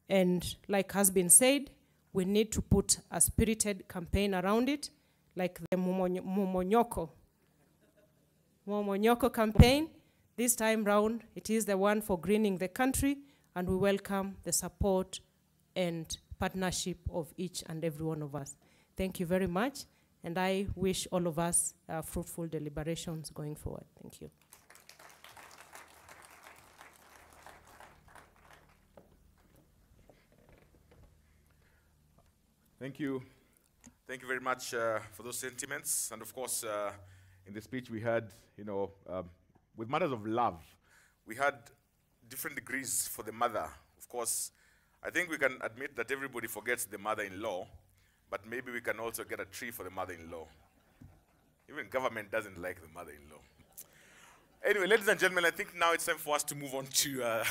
And like has been said, we need to put a spirited campaign around it, like the Momonyoko campaign. This time round, it is the one for greening the country, and we welcome the support and partnership of each and every one of us. Thank you very much, and I wish all of us fruitful deliberations going forward. Thank you. Thank you. Thank you very much for those sentiments. And of course, in the speech we had, with matters of love, we had different degrees for the mother. Of course, I think we can admit that everybody forgets the mother-in-law, but maybe we can also get a tree for the mother-in-law. Even government doesn't like the mother-in-law. Anyway, ladies and gentlemen, I think now it's time for us to move on to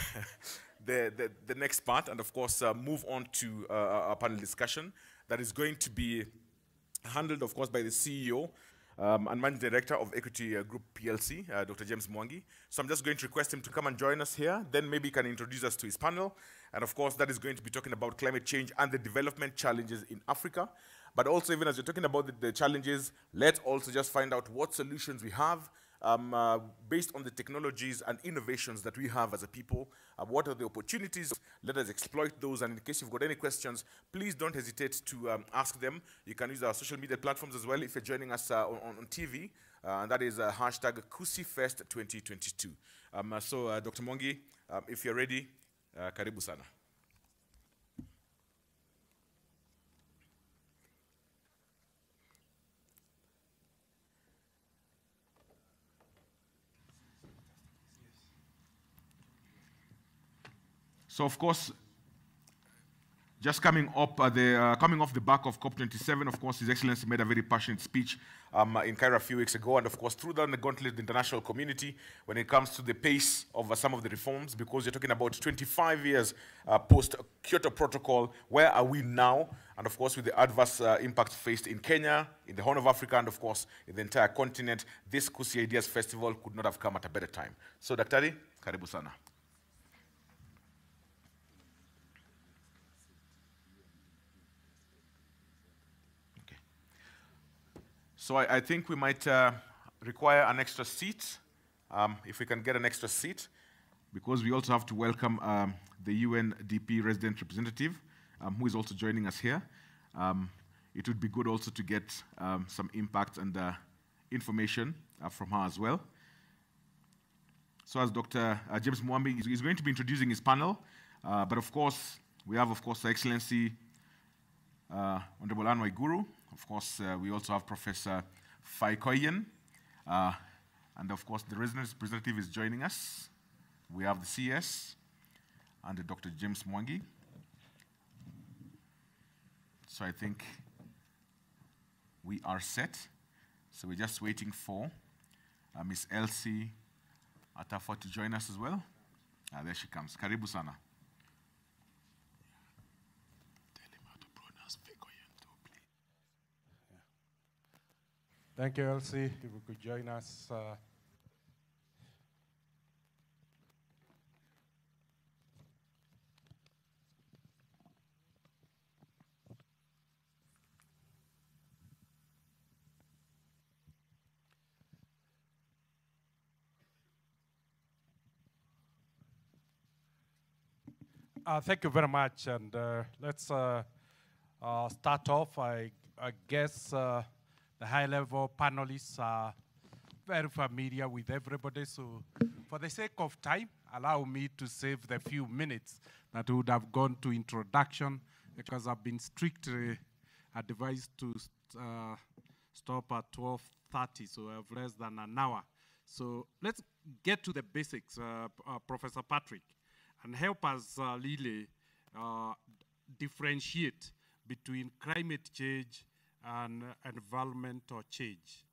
the next part, and of course, move on to our panel discussion that is going to be handled, of course, by the CEO and Managing Director of Equity Group PLC, Dr. James Mwangi. So I'm just going to request him to come and join us here. Then maybe he can introduce us to his panel. And of course, that is going to be talking about climate change and the development challenges in Africa. But also, even as you're talking about the challenges, let's also just find out what solutions we have based on the technologies and innovations that we have as a people. What are the opportunities? Let us exploit those. And in case you've got any questions, please don't hesitate to ask them. You can use our social media platforms as well if you're joining us on TV. And that is hashtag KusiFest 2022. So, Dr. Mwangi, if you're ready, karibu sana. So, of course, just coming off the back of COP27, of course, His Excellency made a very passionate speech in Cairo a few weeks ago, and of course, threw down the gauntlet the international community when it comes to the pace of some of the reforms, because you're talking about 25 years post-Kyoto Protocol. Where are we now? And of course, with the adverse impacts faced in Kenya, in the Horn of Africa, and of course, in the entire continent, this Kusi Ideas Festival could not have come at a better time. So, Daktari, karibu sana. So I think we might require an extra seat, if we can get an extra seat, because we also have to welcome the UNDP resident representative, who is also joining us here. It would be good also to get some impact and information from her as well. So as Dr. James Mwangi is going to be introducing his panel, but of course, we have, of course, Her Excellency Honorable Anne Waiguru. Of course, we also have Professor Faikoyen, and of course, the resident representative is joining us. We have the CS and Dr. James Mwangi. So I think we are set. So we're just waiting for Miss Elsie Atafo to join us as well. There she comes. Karibu sana. Thank you, Elsie. If you could join us. Thank you very much. And let's start off. I guess the high-level panelists are very familiar with everybody, so for the sake of time, allow me to save the few minutes that would have gone to introduction, because I've been strictly advised to stop at 12:30, so I have less than an hour. So let's get to the basics, Professor Patrick, and help us really differentiate between climate change and environmental change.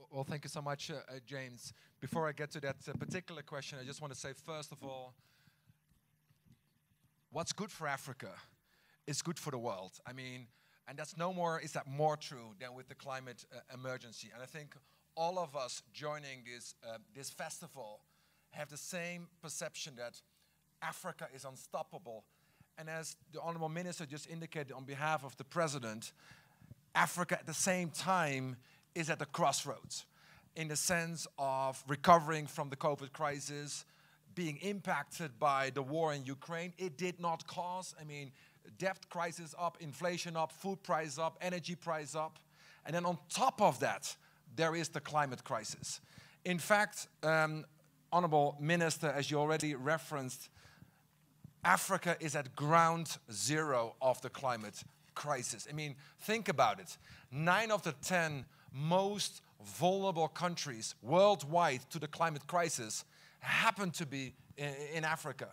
Well, thank you so much, James. Before I get to that particular question, I just want to say, first of all, what's good for Africa is good for the world. I mean, and that's is that more true than with the climate emergency. And I think all of us joining this festival have the same perception that Africa is unstoppable. And as the Honorable Minister just indicated on behalf of the President, Africa at the same time is at the crossroads in the sense of recovering from the COVID crisis, being impacted by the war in Ukraine. It did not cause, debt crisis up, inflation up, food price up, energy price up. And then on top of that, there is the climate crisis. In fact, Honorable Minister, as you already referenced, Africa is at ground zero of the climate crisis. Think about it. 9 of the 10 most vulnerable countries worldwide to the climate crisis happen to be in Africa.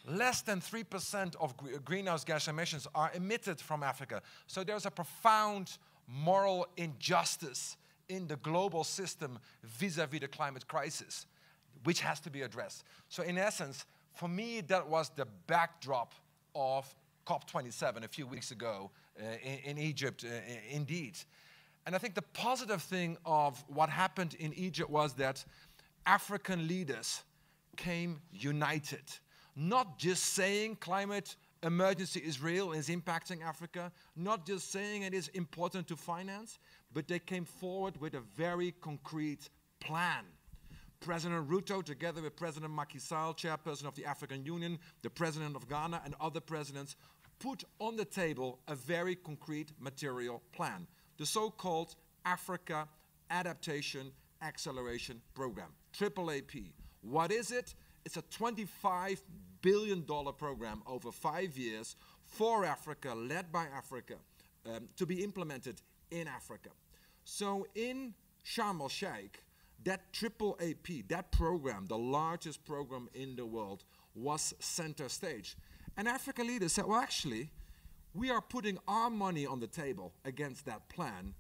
Less than 3% of greenhouse gas emissions are emitted from Africa. So there's a profound moral injustice in the global system vis-à-vis the climate crisis, which has to be addressed. So in essence, for me, that was the backdrop of COP27 a few weeks ago in Egypt, indeed. And I think the positive thing of what happened in Egypt was that African leaders came united. Not just saying climate emergency is real and is impacting Africa, not just saying it is important to finance, but they came forward with a very concrete plan. President Ruto, together with President Macky Sall, chairperson of the African Union, the president of Ghana, and other presidents, put on the table a very concrete material plan, the so-called Africa Adaptation Acceleration Program, AAAP. What is it? It's a $25 billion program over 5 years for Africa, led by Africa, to be implemented in Africa. So in Sharm el-Sheikh, that AAAP, that program, the largest program in the world, was center stage. And African leaders said, well, actually, we are putting our money on the table against that plan.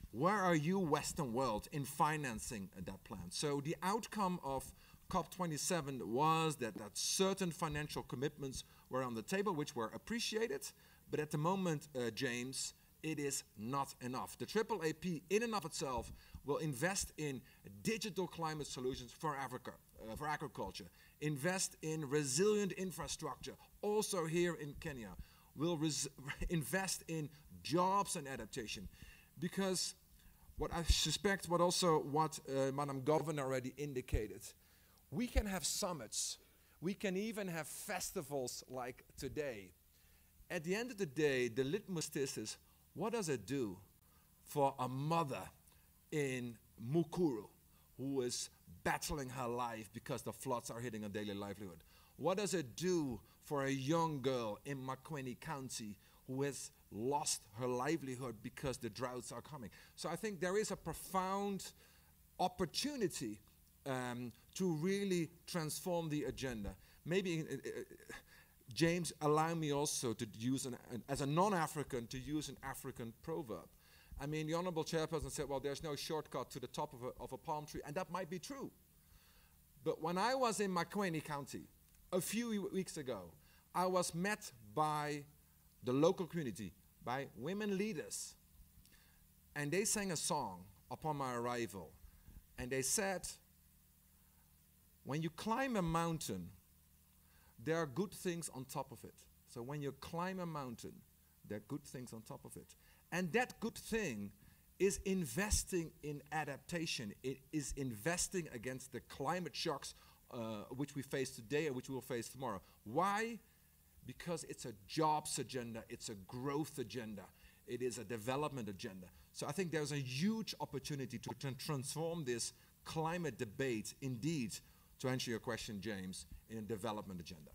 Where are you, Western world, in financing that plan? So the outcome of COP27 was that certain financial commitments were on the table, which were appreciated. But at the moment, James, it is not enough. The AAAP, in and of itself, will invest in digital climate solutions for Africa, for agriculture, invest in resilient infrastructure, also here in Kenya, will invest in jobs and adaptation. Because what I suspect, what Madam Governor already indicated, we can have summits, we can even have festivals like today. At the end of the day, the litmus test is, what does it do for a mother in Mukuru who is battling her life because the floods are hitting her daily livelihood? What does it do for a young girl in Makwene County who has lost her livelihood because the droughts are coming? So I think there is a profound opportunity to really transform the agenda. Maybe, James, allow me also to use, as a non-African, to use an African proverb. The Honorable Chairperson said, well, there's no shortcut to the top of a palm tree, and that might be true. But when I was in Makwene County a few weeks ago, I was met by the local community, by women leaders, and they sang a song upon my arrival, and they said, when you climb a mountain, there are good things on top of it. So when you climb a mountain, there are good things on top of it. And that good thing is investing in adaptation. It is investing against the climate shocks which we face today and which we will face tomorrow. Why? Because it's a jobs agenda, it's a growth agenda, it is a development agenda. So I think there's a huge opportunity to transform this climate debate, indeed, to answer your question, James, in a development agenda.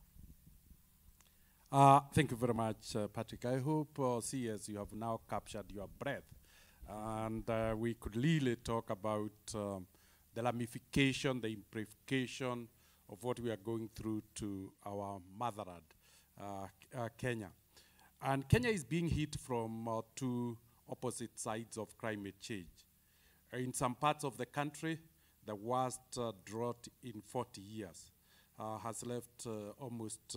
Thank you very much, Patrick. I hope, CS, you have now captured your breath. And we could really talk about the ramification, the implication of what we are going through to our motherland, Kenya. And Kenya is being hit from two opposite sides of climate change. In some parts of the country, the worst drought in 40 years has left almost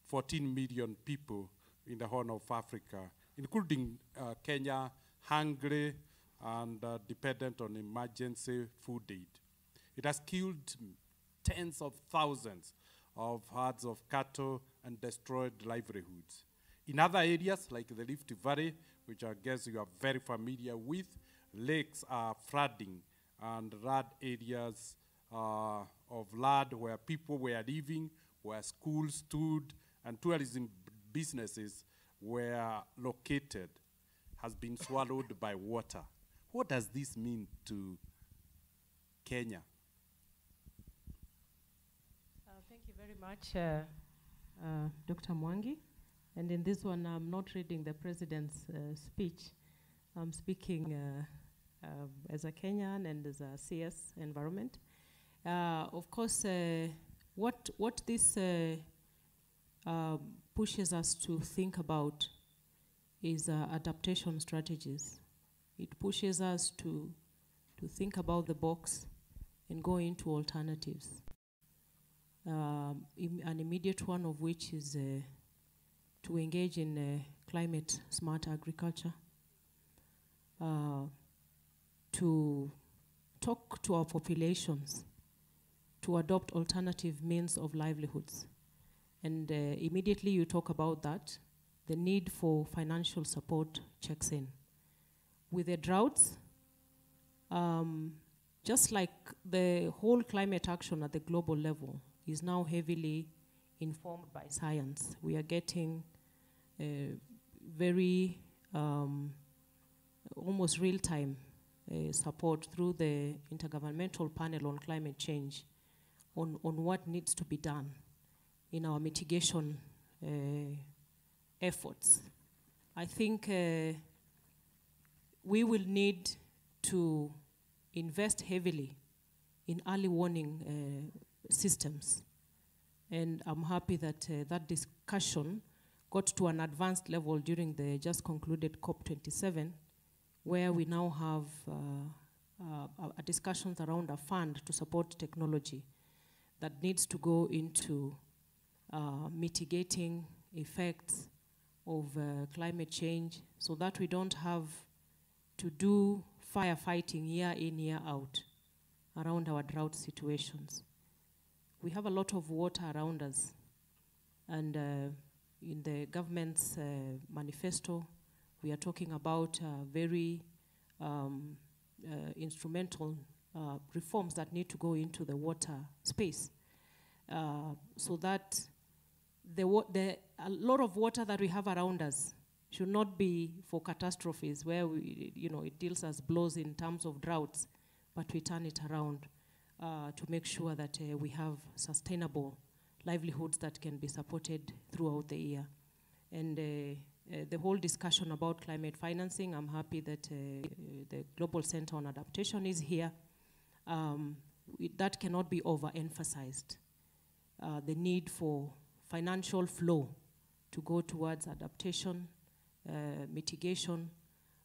14 million people in the Horn of Africa, including Kenya, hungry and dependent on emergency food aid. It has killed tens of thousands of herds of cattle and destroyed livelihoods. In other areas, like the Rift Valley, which I guess you are very familiar with, lakes are flooding and flood areas of land where people were living, where schools stood, and tourism businesses were located, has been swallowed by water. What does this mean to Kenya? Thank you very much, Dr. Mwangi. And in this one, I'm not reading the president's speech. I'm speaking as a Kenyan and as a CS environment. Of course, what this pushes us to think about is adaptation strategies. It pushes us to think about the box and go into alternatives. An immediate one of which is to engage in climate smart agriculture, to talk to our populations, to adopt alternative means of livelihoods. And immediately you talk about that, the need for financial support checks in. With the droughts, just like the whole climate action at the global level is now heavily informed by science. We are getting very almost real-time support through the Intergovernmental Panel on Climate Change on what needs to be done in our mitigation efforts. I think we will need to invest heavily in early warning systems. And I'm happy that that discussion got to an advanced level during the just concluded COP27, where we now have discussions around a fund to support technology that needs to go into mitigating effects of climate change so that we don't have to do firefighting year in, year out around our drought situations. We have a lot of water around us, and in the government's manifesto, we are talking about very instrumental reforms that need to go into the water space, so that a lot of water that we have around us should not be for catastrophes where it deals as blows in terms of droughts, but we turn it around to make sure that we have sustainable livelihoods that can be supported throughout the year. And the whole discussion about climate financing, I'm happy that the Global Center on Adaptation is here. That cannot be overemphasized. The need for financial flow to go towards adaptation, mitigation.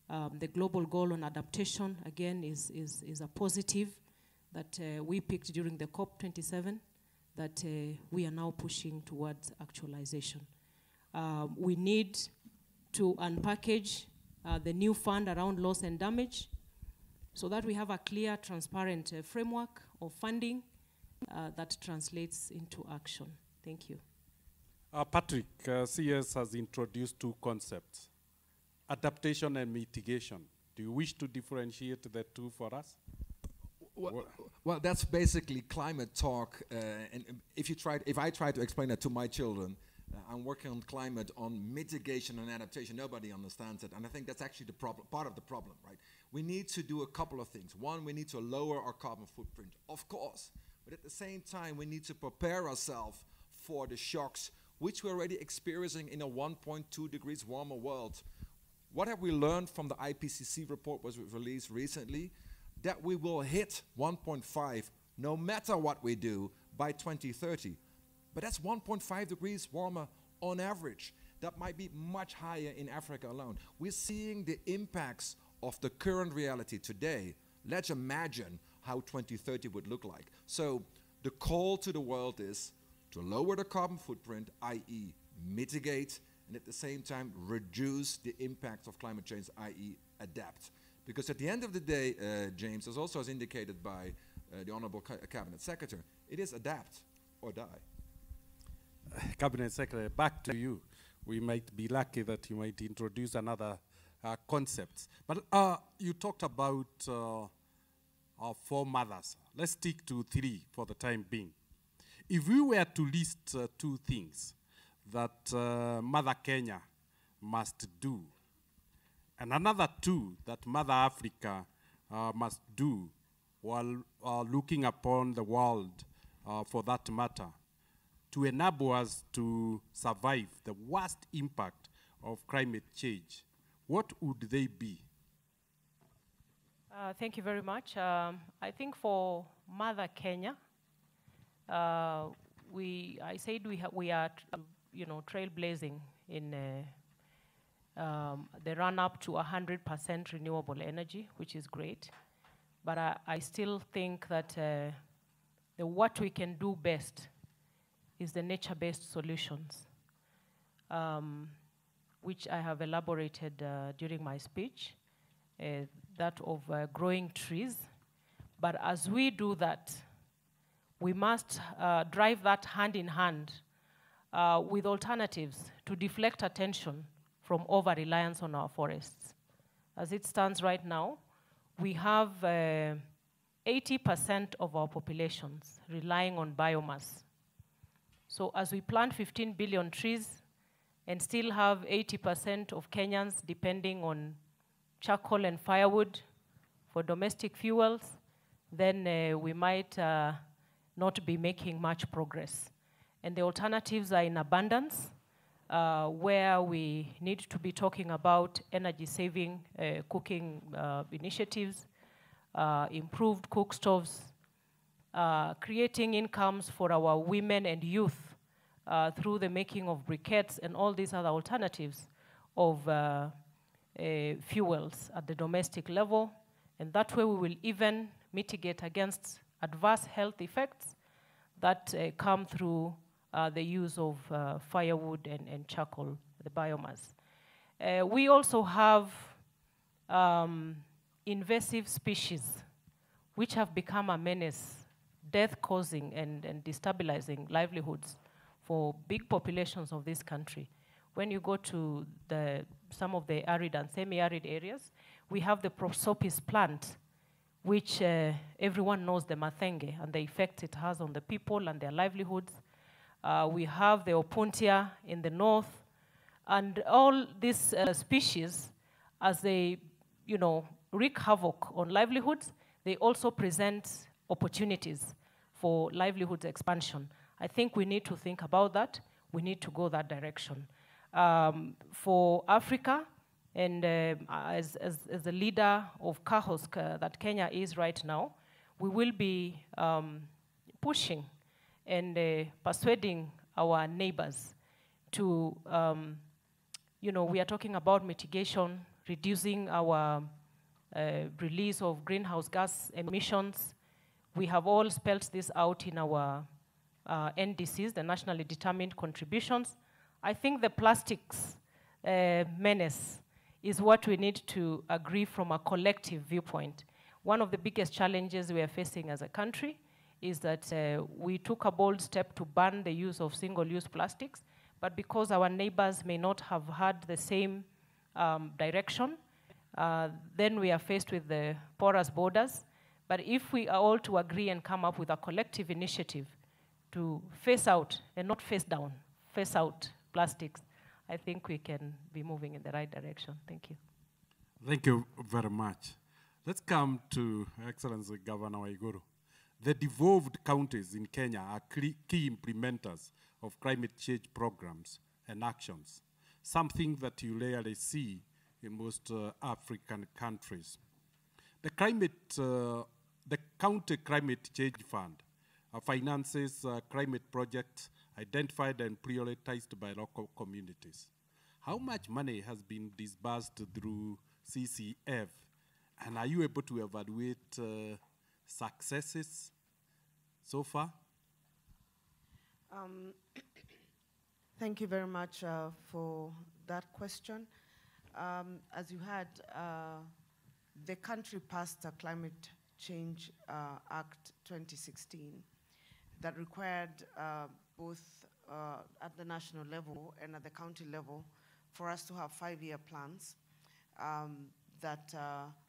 The global goal on adaptation, again, is a positive that we picked during the COP27 that we are now pushing towards actualization. We need to unpackage the new fund around loss and damage so that we have a clear, transparent framework of funding that translates into action. Thank you. Patrick, CS has introduced two concepts, adaptation and mitigation. Do you wish to differentiate the two for us? Well, that's basically climate talk. And if I try to explain that to my children, I'm working on climate, on mitigation and adaptation. Nobody understands it. And I think that's actually the problem, part of the problem, right? We need to do a couple of things. One, we need to lower our carbon footprint, of course. But at the same time, we need to prepare ourselves for the shocks, which we're already experiencing in a 1.2 degrees warmer world. What have we learned from the IPCC report was released recently? That we will hit 1.5 no matter what we do by 2030. But that's 1.5 degrees warmer on average. That might be much higher in Africa alone. We're seeing the impacts of the current reality today. Let's imagine how 2030 would look like. So the call to the world is to lower the carbon footprint, i.e. mitigate, and at the same time reduce the impact of climate change, i.e. adapt. Because at the end of the day, James, as also as indicated by the Honorable Cabinet Secretary, it is adapt or die. Cabinet Secretary, back to you. We might be lucky that you might introduce another concepts. But you talked about 4 mothers. Let's stick to 3 for the time being. If we were to list 2 things that Mother Kenya must do, and another 2 that Mother Africa must do while looking upon the world for that matter, to enable us to survive the worst impact of climate change, what would they be? Thank you very much. I think for Mother Kenya, I said we are trailblazing in the run-up to 100% renewable energy, which is great. But I still think that what we can do best is the nature-based solutions, which I have elaborated during my speech, that of growing trees. But as we do that, we must drive that hand in hand with alternatives to deflect attention from over-reliance on our forests. As it stands right now, we have 80% of our populations relying on biomass. So as we plant 15 billion trees and still have 80% of Kenyans depending on charcoal and firewood for domestic fuels, then we might not be making much progress. And the alternatives are in abundance, where we need to be talking about energy-saving cooking initiatives, improved cook stoves, creating incomes for our women and youth through the making of briquettes and all these other alternatives of fuels at the domestic level. And that way we will even mitigate against adverse health effects that come through the use of firewood and charcoal, the biomass. We also have invasive species which have become a menace, death-causing and destabilizing livelihoods for big populations of this country. When you go to some of the arid and semi-arid areas, we have the prosopis plant, which everyone knows the mathenge and the effect it has on the people and their livelihoods. We have the opuntia in the north, and all these species, as they, wreak havoc on livelihoods, they also present opportunities for livelihoods expansion. I think we need to think about that. We need to go that direction. For Africa, and as the leader of KAHOS that Kenya is right now, we will be pushing and persuading our neighbors to, we are talking about mitigation, reducing our release of greenhouse gas emissions. We have all spelled this out in our NDCs, the nationally determined contributions. I think the plastics menace is what we need to agree from a collective viewpoint. One of the biggest challenges we are facing as a country is that we took a bold step to ban the use of single-use plastics, but because our neighbors may not have had the same direction, then we are faced with the porous borders. But if we are all to agree and come up with a collective initiative to phase out, and not phase down, phase out plastics, I think we can be moving in the right direction. Thank you. Thank you very much. Let's come to Excellency Governor Waiguru. The devolved counties in Kenya are key implementers of climate change programs and actions, something that you rarely see in most African countries. The County Climate Change Fund finances climate projects identified and prioritized by local communities. How much money has been disbursed through CCF, and are you able to evaluate successes so far? Thank you very much for that question. As you heard, the country passed a Climate Change Act 2016 that required both at the national level and at the county level for us to have 5-year plans that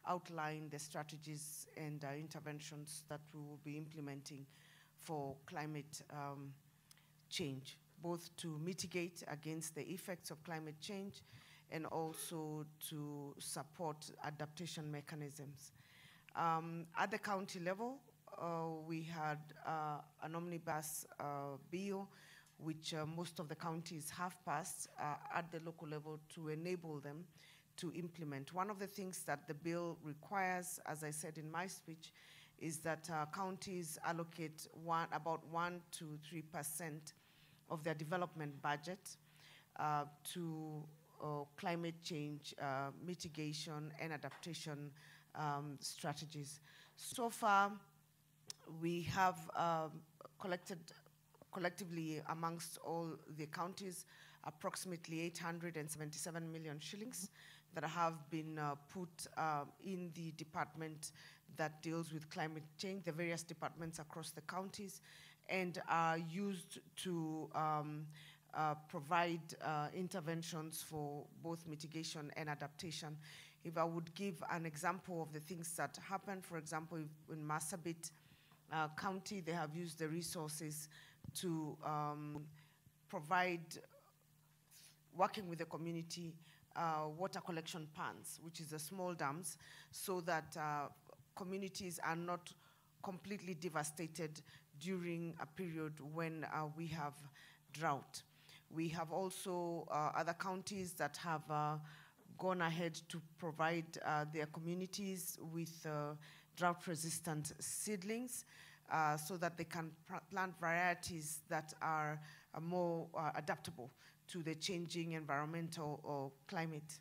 outline the strategies and interventions that we will be implementing for climate change, both to mitigate against the effects of climate change and also to support adaptation mechanisms. At the county level, we had an omnibus bill which most of the counties have passed at the local level to enable them to implement. One of the things that the bill requires, as I said in my speech, is that counties allocate about 1 to 3% of their development budget to climate change mitigation and adaptation strategies. So far, we have collectively amongst all the counties approximately 877 million shillings that have been put in the department that deals with climate change, the various departments across the counties, and are used to provide interventions for both mitigation and adaptation. If I would give an example of the things that happen, for example, in Marsabit County, they have used the resources to provide, working with the community, water collection ponds, which is the small dams, so that communities are not completely devastated during a period when we have drought. We have also other counties that have gone ahead to provide their communities with drought-resistant seedlings so that they can plant varieties that are more adaptable to the changing environmental climate.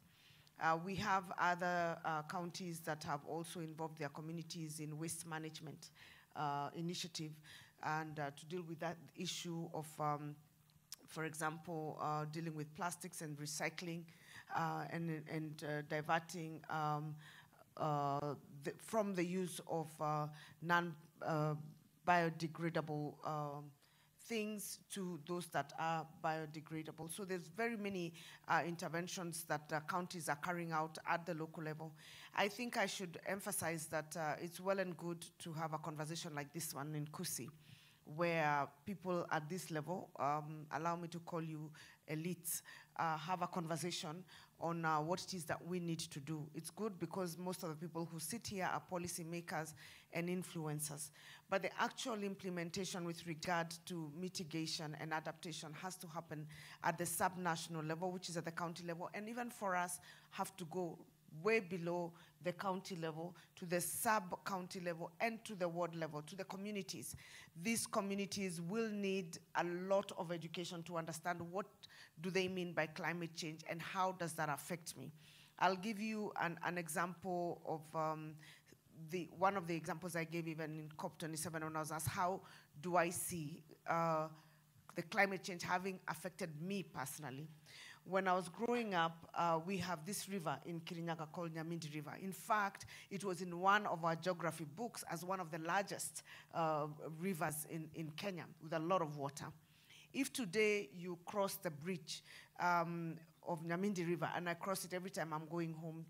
We have other counties that have also involved their communities in waste management initiative and to deal with that issue of, for example, dealing with plastics and recycling and diverting from the use of non-biodegradable things to those that are biodegradable. So there's very many interventions that counties are carrying out at the local level. I think I should emphasize that it's well and good to have a conversation like this one in Kusi, where people at this level, allow me to call you elites, have a conversation on what it is that we need to do. It's good because most of the people who sit here are policymakers and influencers. But the actual implementation with regard to mitigation and adaptation has to happen at the subnational level, which is at the county level, and even for us, have to go way below the county level, to the sub-county level, and to the ward level, to the communities. These communities will need a lot of education to understand what do they mean by climate change and how does that affect me. I'll give you an example of one of the examples I gave even in COP27 when I was asked, how do I see the climate change having affected me personally? When I was growing up, we have this river in Kirinyaga called Nyamindi River. In fact, it was in one of our geography books as one of the largest rivers in Kenya with a lot of water. If today you cross the bridge of Nyamindi River, and I cross it every time I'm going home,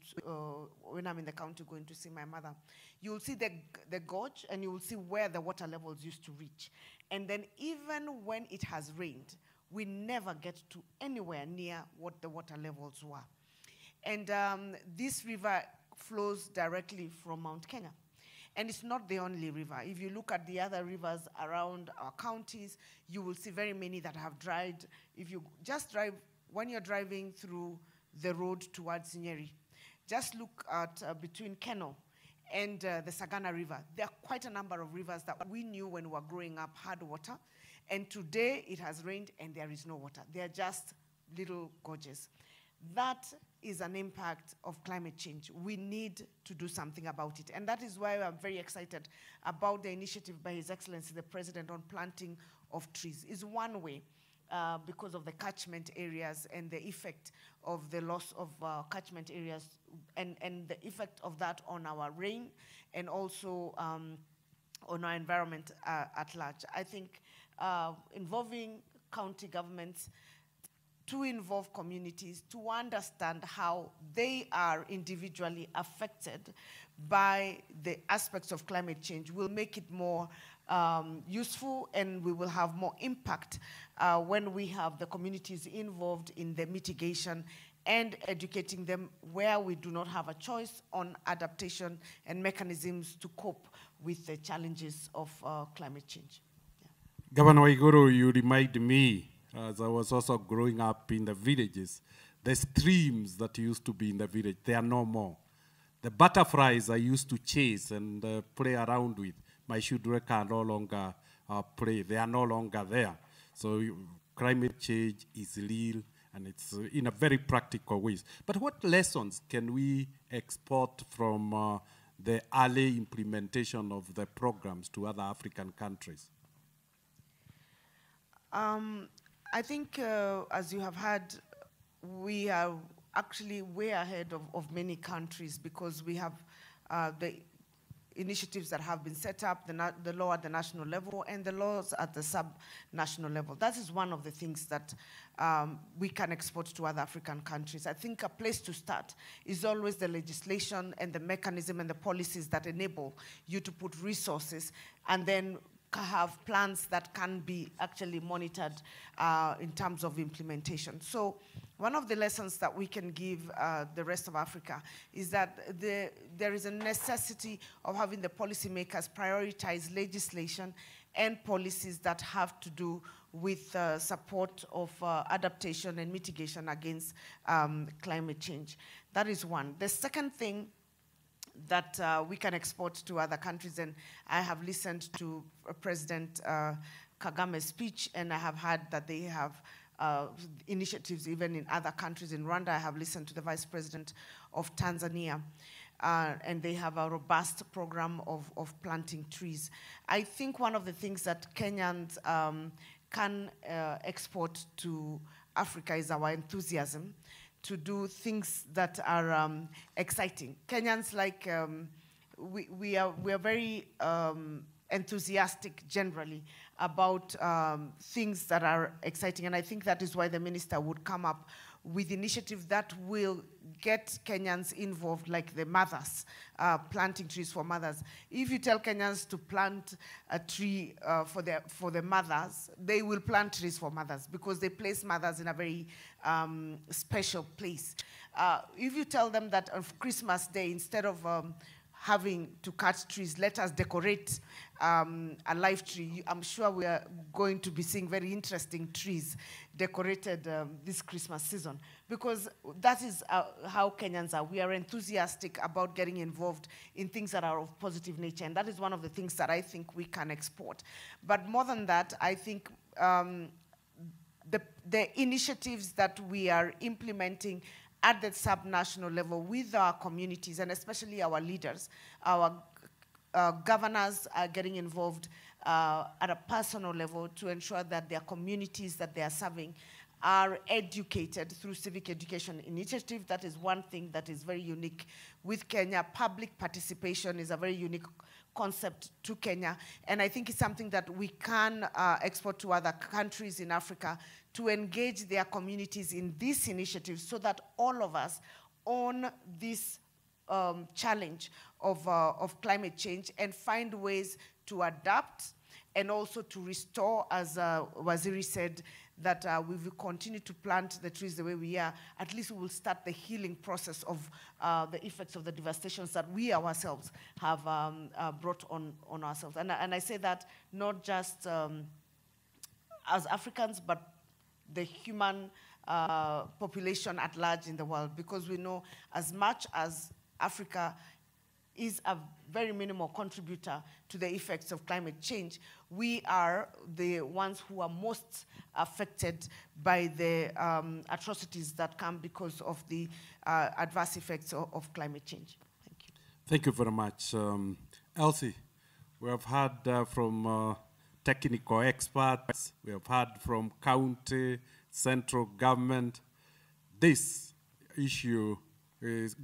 when I'm in the county going to see my mother, you will see the gorge and you will see where the water levels used to reach. And then even when it has rained, we never get to anywhere near what the water levels were. And this river flows directly from Mount Kenya. And it's not the only river. If you look at the other rivers around our counties, you will see very many that have dried. If you just drive, when you're driving through the road towards Nyeri, just look at between Keno and the Sagana River. There are quite a number of rivers that we knew when we were growing up had water. And today it has rained and there is no water. They are just little gorges. That is an impact of climate change. We need to do something about it. And that is why I'm very excited about the initiative by His Excellency the President on planting of trees. It's one way because of the catchment areas and the effect of the loss of catchment areas and the effect of that on our rain and also on our environment at large. I think involving county governments to involve communities, to understand how they are individually affected by the aspects of climate change will make it more useful, and we will have more impact when we have the communities involved in the mitigation and educating them where we do not have a choice on adaptation and mechanisms to cope with the challenges of climate change. Yeah. Governor Waiguru, you remind me, as I was also growing up in the villages, the streams that used to be in the village, they are no more. The butterflies I used to chase and play around with, my children can no longer play. They are no longer there. So climate change is real, and it's in a very practical ways. But what lessons can we export from the early implementation of the programs to other African countries? I think, as you have heard, we are actually way ahead of many countries because we have the initiatives that have been set up, the law at the national level and the laws at the sub-national level. That is one of the things that we can export to other African countries. I think a place to start is always the legislation and the mechanism and the policies that enable you to put resources and then have plans that can be actually monitored in terms of implementation. So one of the lessons that we can give the rest of Africa is that there is a necessity of having the policymakers prioritize legislation and policies that have to do with support of adaptation and mitigation against climate change. That is one. The second thing that we can export to other countries, and I have listened to President Kagame's speech, and I have heard that they have initiatives even in other countries. In Rwanda, I have listened to the Vice President of Tanzania, and they have a robust program of planting trees. I think one of the things that Kenyans can export to Africa is our enthusiasm to do things that are exciting. Kenyans, like, we are very enthusiastic generally about things that are exciting, and I think that is why the minister would come up with initiatives that will get Kenyans involved, like the mothers, planting trees for mothers. If you tell Kenyans to plant a tree for the mothers, they will plant trees for mothers because they place mothers in a very special place. If you tell them that on Christmas Day, instead of having to cut trees, let us decorate a live tree. I'm sure we are going to be seeing very interesting trees decorated this Christmas season, because that is how Kenyans are. We are enthusiastic about getting involved in things that are of positive nature, and that is one of the things that I think we can export. But more than that, I think the initiatives that we are implementing at the sub-national level with our communities, and especially our leaders, our governors are getting involved at a personal level to ensure that their communities that they are serving are educated through civic education initiative. That is one thing that is very unique with Kenya. Public participation is a very unique concept to Kenya, and I think it's something that we can export to other countries in Africa to engage their communities in this initiative so that all of us own this challenge of climate change and find ways to adapt and also to restore, as Waziri said, that we will continue to plant the trees the way we are. At least we will start the healing process of the effects of the devastations that we ourselves have brought on ourselves. And I say that not just as Africans, but the human population at large in the world, because we know as much as Africa is a very minimal contributor to the effects of climate change, we are the ones who are most affected by the atrocities that come because of the adverse effects of climate change. Thank you. Thank you very much. Elsie, we have heard from technical experts, we have heard from county, central government. This issue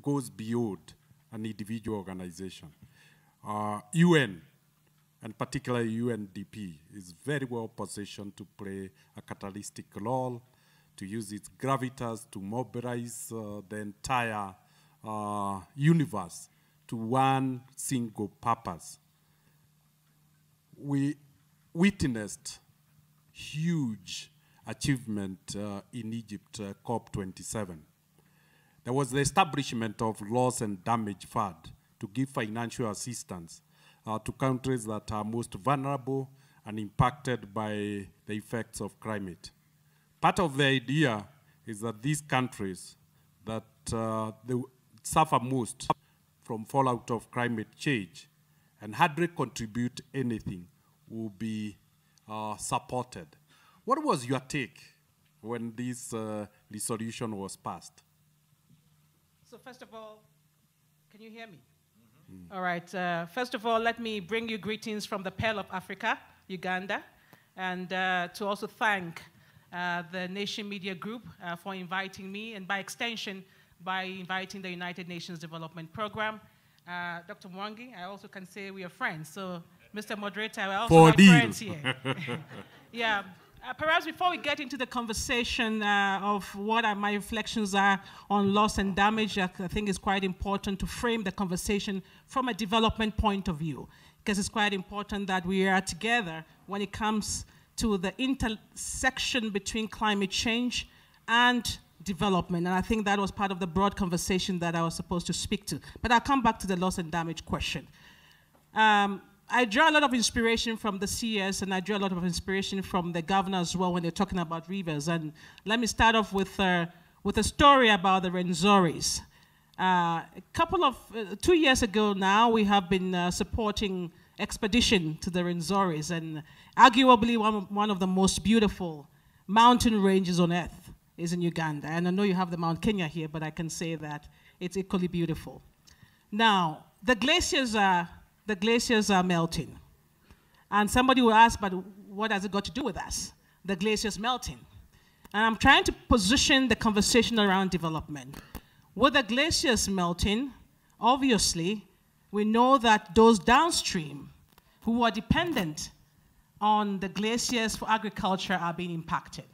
goes beyond an individual organization. UN and particularly UNDP, is very well positioned to play a catalytic role, to use its gravitas to mobilize the entire universe to one single purpose. We witnessed huge achievement in Egypt, COP27. There was the establishment of Loss and Damage Fund to give financial assistance to countries that are most vulnerable and impacted by the effects of climate. Part of the idea is that these countries that they suffer most from fallout of climate change and hardly contribute anything will be supported. What was your take when this resolution was passed? So first of all, can you hear me? Mm-hmm. All right. First of all, let me bring you greetings from the Pearl of Africa, Uganda, and to also thank the Nation Media Group for inviting me, and by extension, by inviting the United Nations Development Program. Dr. Mwangi, I also can say we are friends. So, Mr. Moderator, I also have friends here. Yeah. Perhaps before we get into the conversation of what my reflections are on loss and damage, I think it's quite important to frame the conversation from a development point of view, because it's quite important that we are together when it comes to the intersection between climate change and development. And I think that was part of the broad conversation that I was supposed to speak to. But I'll come back to the loss and damage question. I draw a lot of inspiration from the CS, and I draw a lot of inspiration from the governor as well when they're talking about rivers. And let me start off with a story about the Renzoris. 2 years ago now, we have been supporting expedition to the Renzoris, and arguably one of the most beautiful mountain ranges on earth is in Uganda. And I know you have the Mount Kenya here, but I can say that it's equally beautiful. Now, the glaciers are melting. And somebody will ask, but what has it got to do with us? The glaciers melting. And I'm trying to position the conversation around development. With the glaciers melting, obviously, we know that those downstream who are dependent on the glaciers for agriculture are being impacted.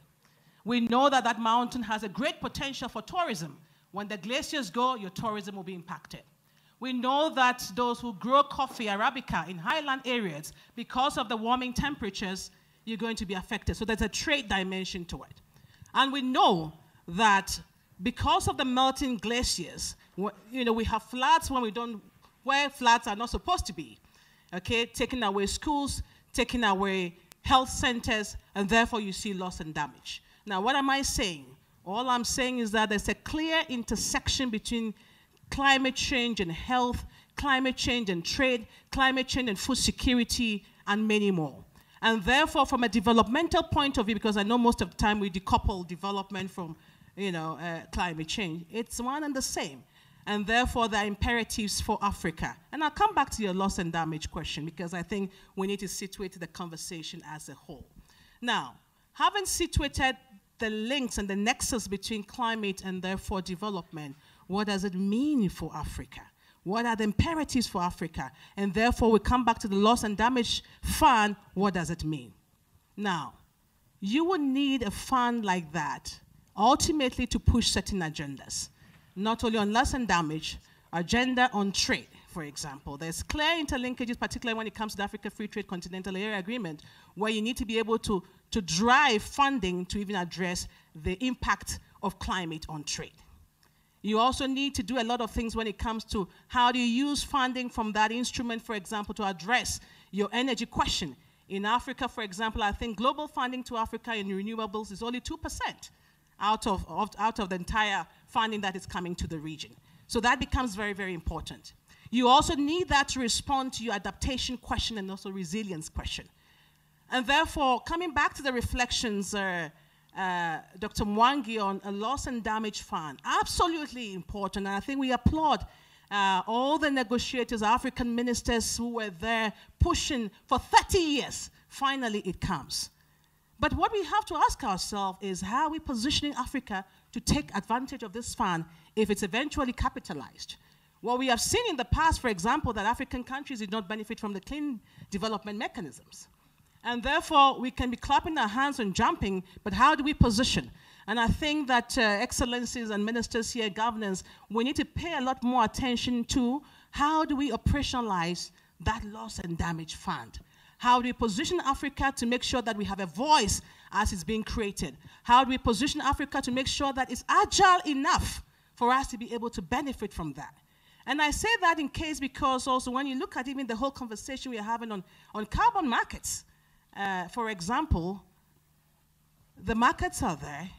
We know that that mountain has a great potential for tourism. When the glaciers go, your tourism will be impacted. We know that those who grow coffee, Arabica, in highland areas, because of the warming temperatures, you're going to be affected. So there's a trade dimension to it. And we know that because of the melting glaciers, we have floods where floods are not supposed to be, okay? Taking away schools, taking away health centers, and therefore you see loss and damage. Now, what am I saying? All I'm saying is that there's a clear intersection between climate change and health, climate change and trade, climate change and food security, and many more. And therefore, from a developmental point of view, because I know most of the time we decouple development from climate change, it's one and the same. And therefore, there are imperatives for Africa. And I'll come back to your loss and damage question, because I think we need to situate the conversation as a whole. Now, having situated the links and the nexus between climate and therefore development, what does it mean for Africa? What are the imperatives for Africa? And therefore, we come back to the loss and damage fund. What does it mean? Now, you would need a fund like that ultimately to push certain agendas, not only on loss and damage, agenda on trade, for example. There's clear interlinkages, particularly when it comes to the Africa Free Trade Continental Area Agreement, where you need to be able to drive funding to even address the impact of climate on trade. You also need to do a lot of things when it comes to how do you use funding from that instrument, for example, to address your energy question. In Africa, for example, I think global funding to Africa in renewables is only 2% out of the entire funding that is coming to the region. So that becomes very, very important. You also need that to respond to your adaptation question and also resilience question. And therefore, coming back to the reflections, Dr. Mwangi on a loss and damage fund, absolutely important. And I think we applaud all the negotiators, African ministers who were there pushing for 30 years. Finally, it comes. But what we have to ask ourselves is how are we positioning Africa to take advantage of this fund if it's eventually capitalized? What we have seen in the past, for example, that African countries did not benefit from the clean development mechanisms. And therefore, we can be clapping our hands and jumping, but how do we position? And I think that excellencies and ministers here, governors, we need to pay a lot more attention to how do we operationalize that loss and damage fund? How do we position Africa to make sure that we have a voice as it's being created? How do we position Africa to make sure that it's agile enough for us to be able to benefit from that? And I say that in case because also when you look at even the whole conversation we are having on carbon markets, for example, the markets are there,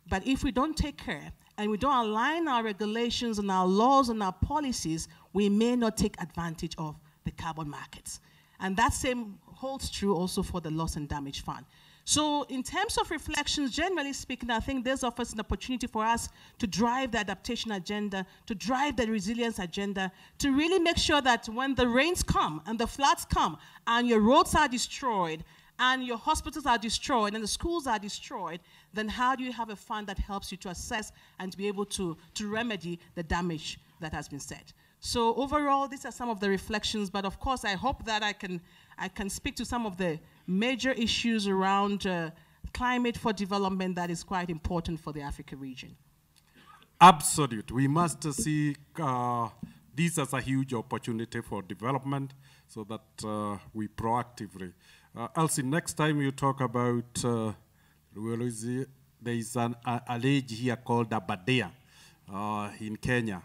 but if we don't take care and we don't align our regulations and our laws and our policies, we may not take advantage of the carbon markets. And that same holds true also for the loss and damage fund. So in terms of reflections, generally speaking, I think this offers an opportunity for us to drive the adaptation agenda, to drive the resilience agenda, to really make sure that when the rains come and the floods come and your roads are destroyed and your hospitals are destroyed and the schools are destroyed, then how do you have a fund that helps you to assess and to be able to remedy the damage that has been said? So overall, these are some of the reflections, but of course, I hope that I can speak to some of the major issues around climate for development that is quite important for the Africa region. Absolutely. We must see this as a huge opportunity for development so that we proactively. Elsie, next time you talk about, there is a lake here called Aberdare in Kenya,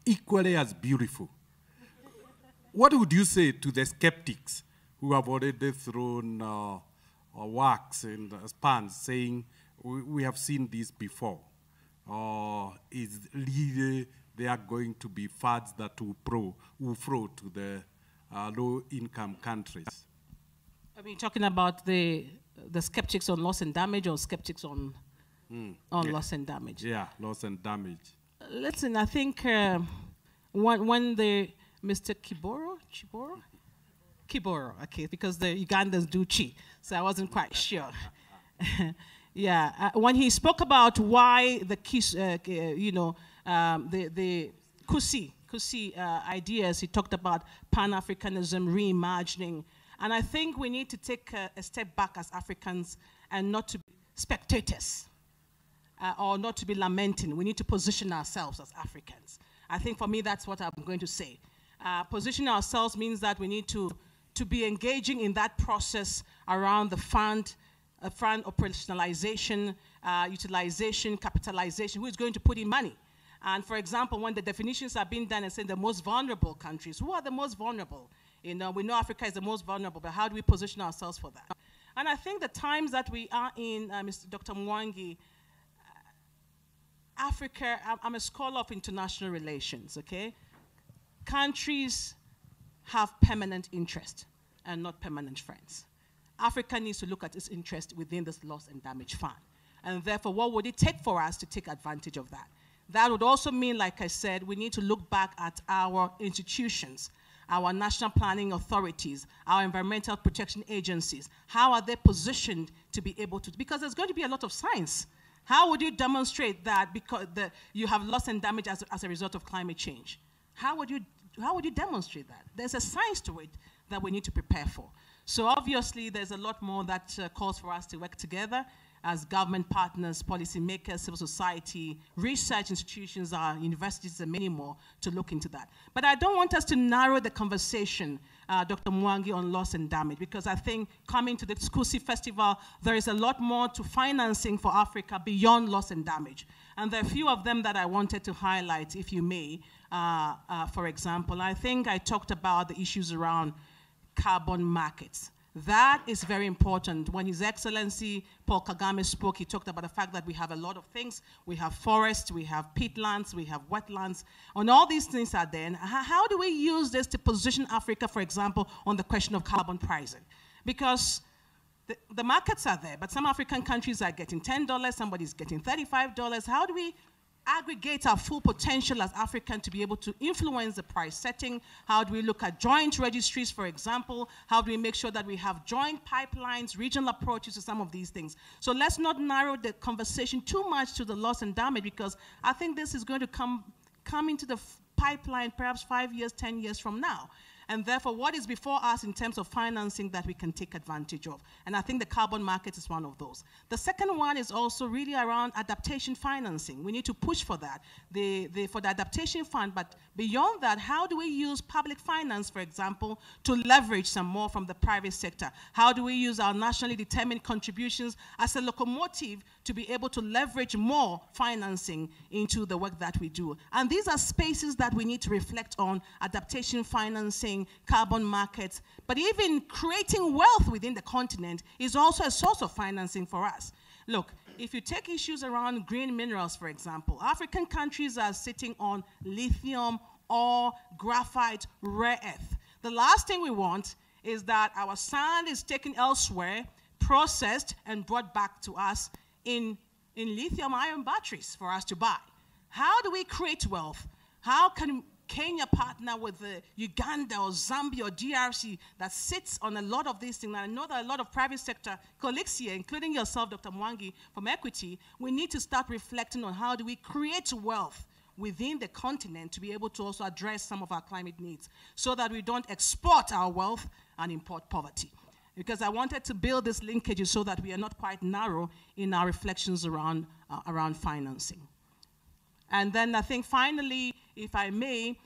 equally as beautiful. What would you say to the skeptics who have already thrown wax in the spans saying, we have seen this before? Is really they are going to be funds that will flow to the low-income countries? I mean, talking about the skeptics on loss and damage or skeptics on loss and damage? Yeah, loss and damage. Listen, I think when the Mr. Kiboro, okay, because the Ugandans do chi, so I wasn't quite sure. Yeah, when he spoke about why the Kusi ideas, he talked about Pan-Africanism, reimagining, and I think we need to take a step back as Africans and not to be spectators or not to be lamenting. We need to position ourselves as Africans. I think for me, that's what I'm going to say. Positioning ourselves means that we need to be engaging in that process around the fund operationalization, utilization, capitalization, who is going to put in money. And for example, when the definitions are being done and saying the most vulnerable countries, who are the most vulnerable? You know, we know Africa is the most vulnerable, but how do we position ourselves for that? And I think the times that we are in, Dr. Mwangi, Africa, I'm a scholar of international relations, okay? Countries have permanent interest and not permanent friends. Africa needs to look at its interest within this loss and damage fund. And therefore, what would it take for us to take advantage of that? That would also mean, like I said, we need to look back at our institutions, our national planning authorities, our environmental protection agencies. How are they positioned to be able to, because there's going to be a lot of science. How would you demonstrate that because you have loss and damage as a result of climate change? How would you demonstrate that? There's a science to it that we need to prepare for. So obviously, there's a lot more that calls for us to work together as government partners, policymakers, civil society, research institutions, our universities, and many more to look into that. But I don't want us to narrow the conversation, Dr. Mwangi, on loss and damage, because I think coming to the Kusi Festival, there is a lot more to financing for Africa beyond loss and damage. And there are a few of them that I wanted to highlight, if you may. For example, I think I talked about the issues around carbon markets. That is very important. When His Excellency Paul Kagame spoke, he talked about the fact that we have a lot of things. We have forests, we have peatlands, we have wetlands, and all these things are there. And how do we use this to position Africa, for example, on the question of carbon pricing? Because the markets are there, but some African countries are getting $10, somebody's getting $35. How do we aggregate our full potential as African to be able to influence the price setting? How do we look at joint registries, for example? How do we make sure that we have joint pipelines, regional approaches to some of these things? So let's not narrow the conversation too much to the loss and damage, because I think this is going to come into the pipeline perhaps 5 years, 10 years from now. And therefore, what is before us in terms of financing that we can take advantage of? And I think the carbon market is one of those. The second one is also really around adaptation financing. We need to push for that, for the adaptation fund. But beyond that, how do we use public finance, for example, to leverage some more from the private sector? How do we use our nationally determined contributions as a locomotive to be able to leverage more financing into the work that we do? And these are spaces that we need to reflect on: adaptation financing, carbon markets, but even creating wealth within the continent is also a source of financing for us. Look, if you take issues around green minerals, for example, African countries are sitting on lithium, ore, graphite, rare earth. The last thing we want is that our sand is taken elsewhere, processed, and brought back to us in lithium-ion batteries for us to buy. How do we create wealth? How can Kenya partner with Uganda or Zambia or DRC that sits on a lot of these things? And I know that a lot of private sector colleagues here, including yourself, Dr. Mwangi, from Equity, we need to start reflecting on how do we create wealth within the continent to be able to also address some of our climate needs so that we don't export our wealth and import poverty. Because I wanted to build this linkages so that we are not quite narrow in our reflections around financing. And then I think finally, if I may,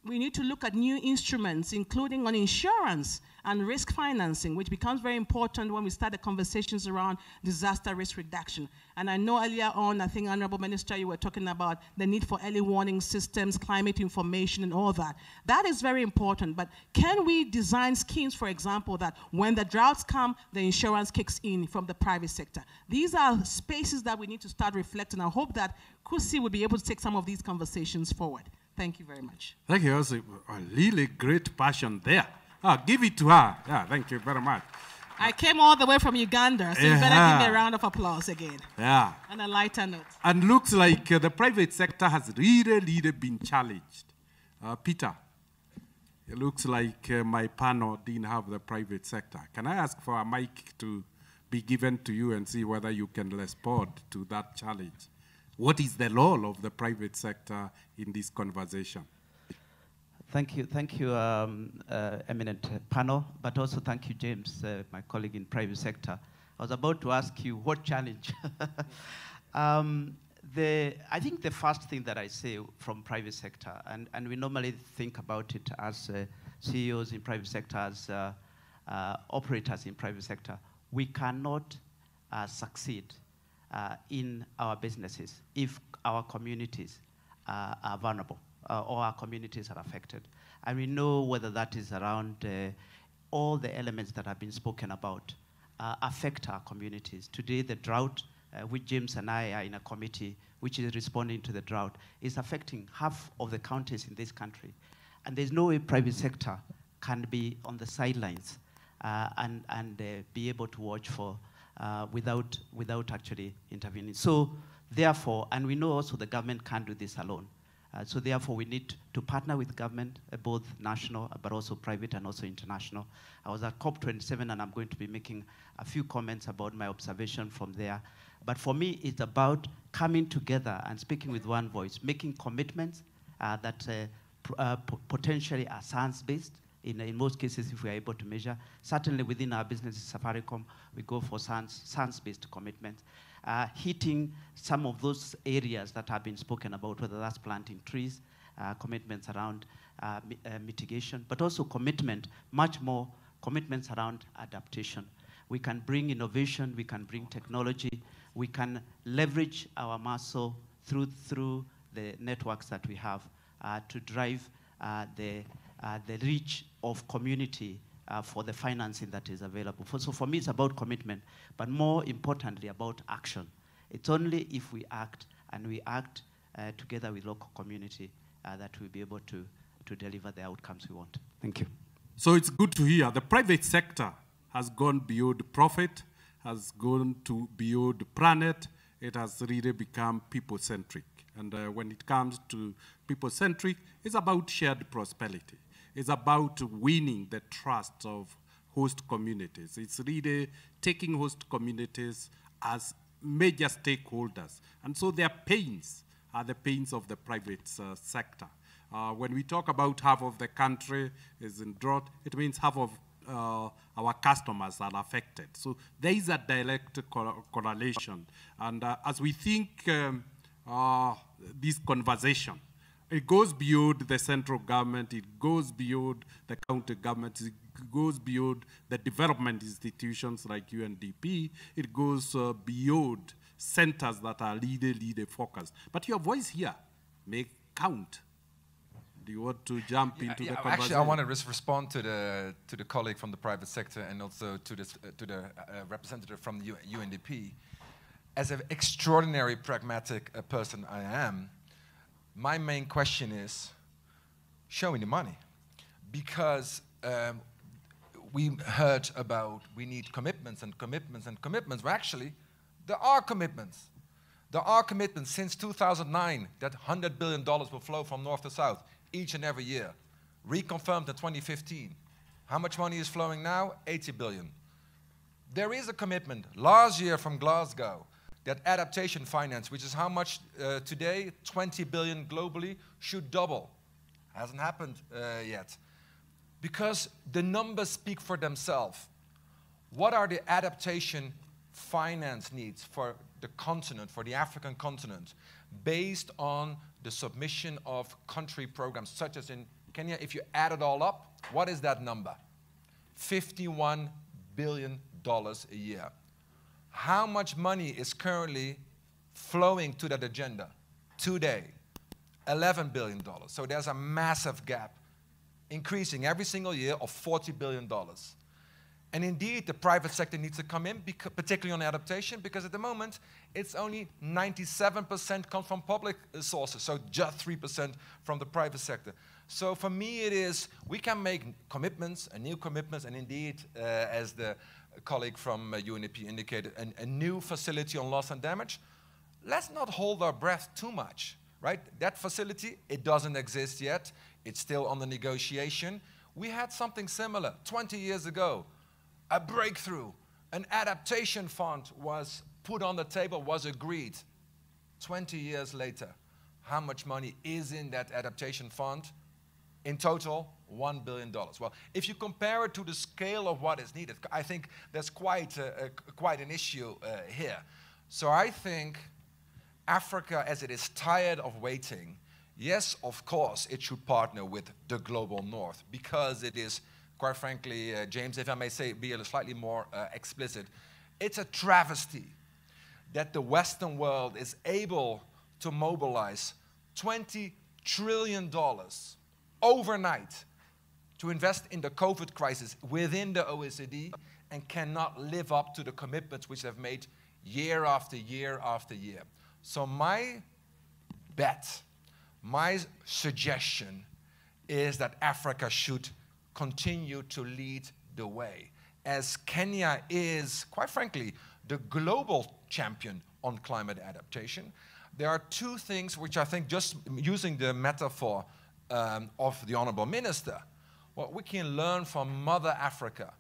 we need to look at new instruments, including on insurance and risk financing, which becomes very important when we start the conversations around disaster risk reduction. And I know earlier on, I think, Honorable Minister, you were talking about the need for early warning systems, climate information, and all that. That is very important, but can we design schemes, for example, that when the droughts come, the insurance kicks in from the private sector? These are spaces that we need to start reflecting. I hope that Kusi will be able to take some of these conversations forward. Thank you very much. Thank you. Also, a really great passion there. Give it to her. Yeah, thank you very much. I came all the way from Uganda, so you better give me a round of applause again. Yeah. On a lighter note. And looks like the private sector has really been challenged. Peter, it looks like my panel didn't have the private sector. Can I ask for a mic to be given to you and see whether you can respond to that challenge? What is the role of the private sector in this conversation? Thank you, eminent panel, but also thank you, James, my colleague in private sector. I was about to ask you, what challenge? I think the first thing that I say from private sector, and we normally think about it as CEOs in private sector, as operators in private sector, we cannot succeed in our businesses if our communities are vulnerable or our communities are affected. And we know whether that is around all the elements that have been spoken about affect our communities. Today, the drought, which James and I are in a committee which is responding to the drought, is affecting half of the counties in this country. And there's no way private sector can be on the sidelines and be able to watch for without actually intervening. So therefore, and we know also the government can't do this alone. So therefore, we need to partner with government, both national, but also private and also international. I was at COP27, and I'm going to be making a few comments about my observation from there. But for me, it's about coming together and speaking with one voice, making commitments that potentially are science-based. In most cases, if we are able to measure. Certainly within our business, Safaricom, we go for science-based commitments. Hitting some of those areas that have been spoken about, whether that's planting trees, commitments around mitigation, but also much more commitments around adaptation. We can bring innovation, we can bring technology, we can leverage our muscle through the networks that we have to drive the reach of community for the financing that is available. So for me, it's about commitment, but more importantly, about action. It's only if we act, and we act together with local community, that we'll be able to deliver the outcomes we want. Thank you. So it's good to hear. The private sector has gone beyond profit, has gone to beyond planet. It has really become people-centric. And when it comes to people-centric, it's about shared prosperity. It's about winning the trust of host communities. It's really taking host communities as major stakeholders. And so their pains are the pains of the private sector. When we talk about half of the country is in drought, it means half of our customers are affected. So there is a direct correlation. And as we think this conversation, it goes beyond the central government, it goes beyond the county government, it goes beyond the development institutions like UNDP, it goes beyond centers that are leader focused. But your voice here may count. Do you want to jump into the conversation? Actually, I want to respond to the colleague from the private sector and also to the representative from the UNDP. As an extraordinary pragmatic person I am, my main question is, show me the money. Because we heard about we need commitments and commitments and commitments. Well, actually, there are commitments. There are commitments since 2009 that $100 billion will flow from north to south each and every year. Reconfirmed in 2015. How much money is flowing now? 80 billion. There is a commitment last year from Glasgow that adaptation finance, which is how much today, 20 billion globally, should double. Hasn't happened yet. Because the numbers speak for themselves. What are the adaptation finance needs for the continent, for the African continent, based on the submission of country programs, such as in Kenya? If you add it all up, what is that number? $51 billion a year. How much money is currently flowing to that agenda today? $11 billion. So there's a massive gap, increasing every single year of $40 billion. And indeed, the private sector needs to come in, particularly on adaptation, because at the moment, it's only 97% comes from public sources, so just 3% from the private sector. So for me, it is, we can make commitments, and new commitments, and indeed, as the colleague from UNDP indicated, a new facility on loss and damage. Let's not hold our breath too much, right? That facility, it doesn't exist yet. It's still under negotiation. We had something similar 20 years ago. A breakthrough, an adaptation fund was put on the table, was agreed. 20 years later, how much money is in that adaptation fund? In total, $1 billion. Well, if you compare it to the scale of what is needed, I think there's quite an issue here. So I think Africa, as it is tired of waiting, yes, of course, it should partner with the global north, because it is, quite frankly, James, if I may say, be a slightly more explicit, it's a travesty that the Western world is able to mobilize $20 trillion overnight to invest in the COVID crisis within the OECD and cannot live up to the commitments which they've made year after year after year. So my bet, my suggestion is that Africa should continue to lead the way, as Kenya is, quite frankly, the global champion on climate adaptation. There are two things which I think, just using the metaphor of the Honorable Minister, what we can learn from Mother Africa.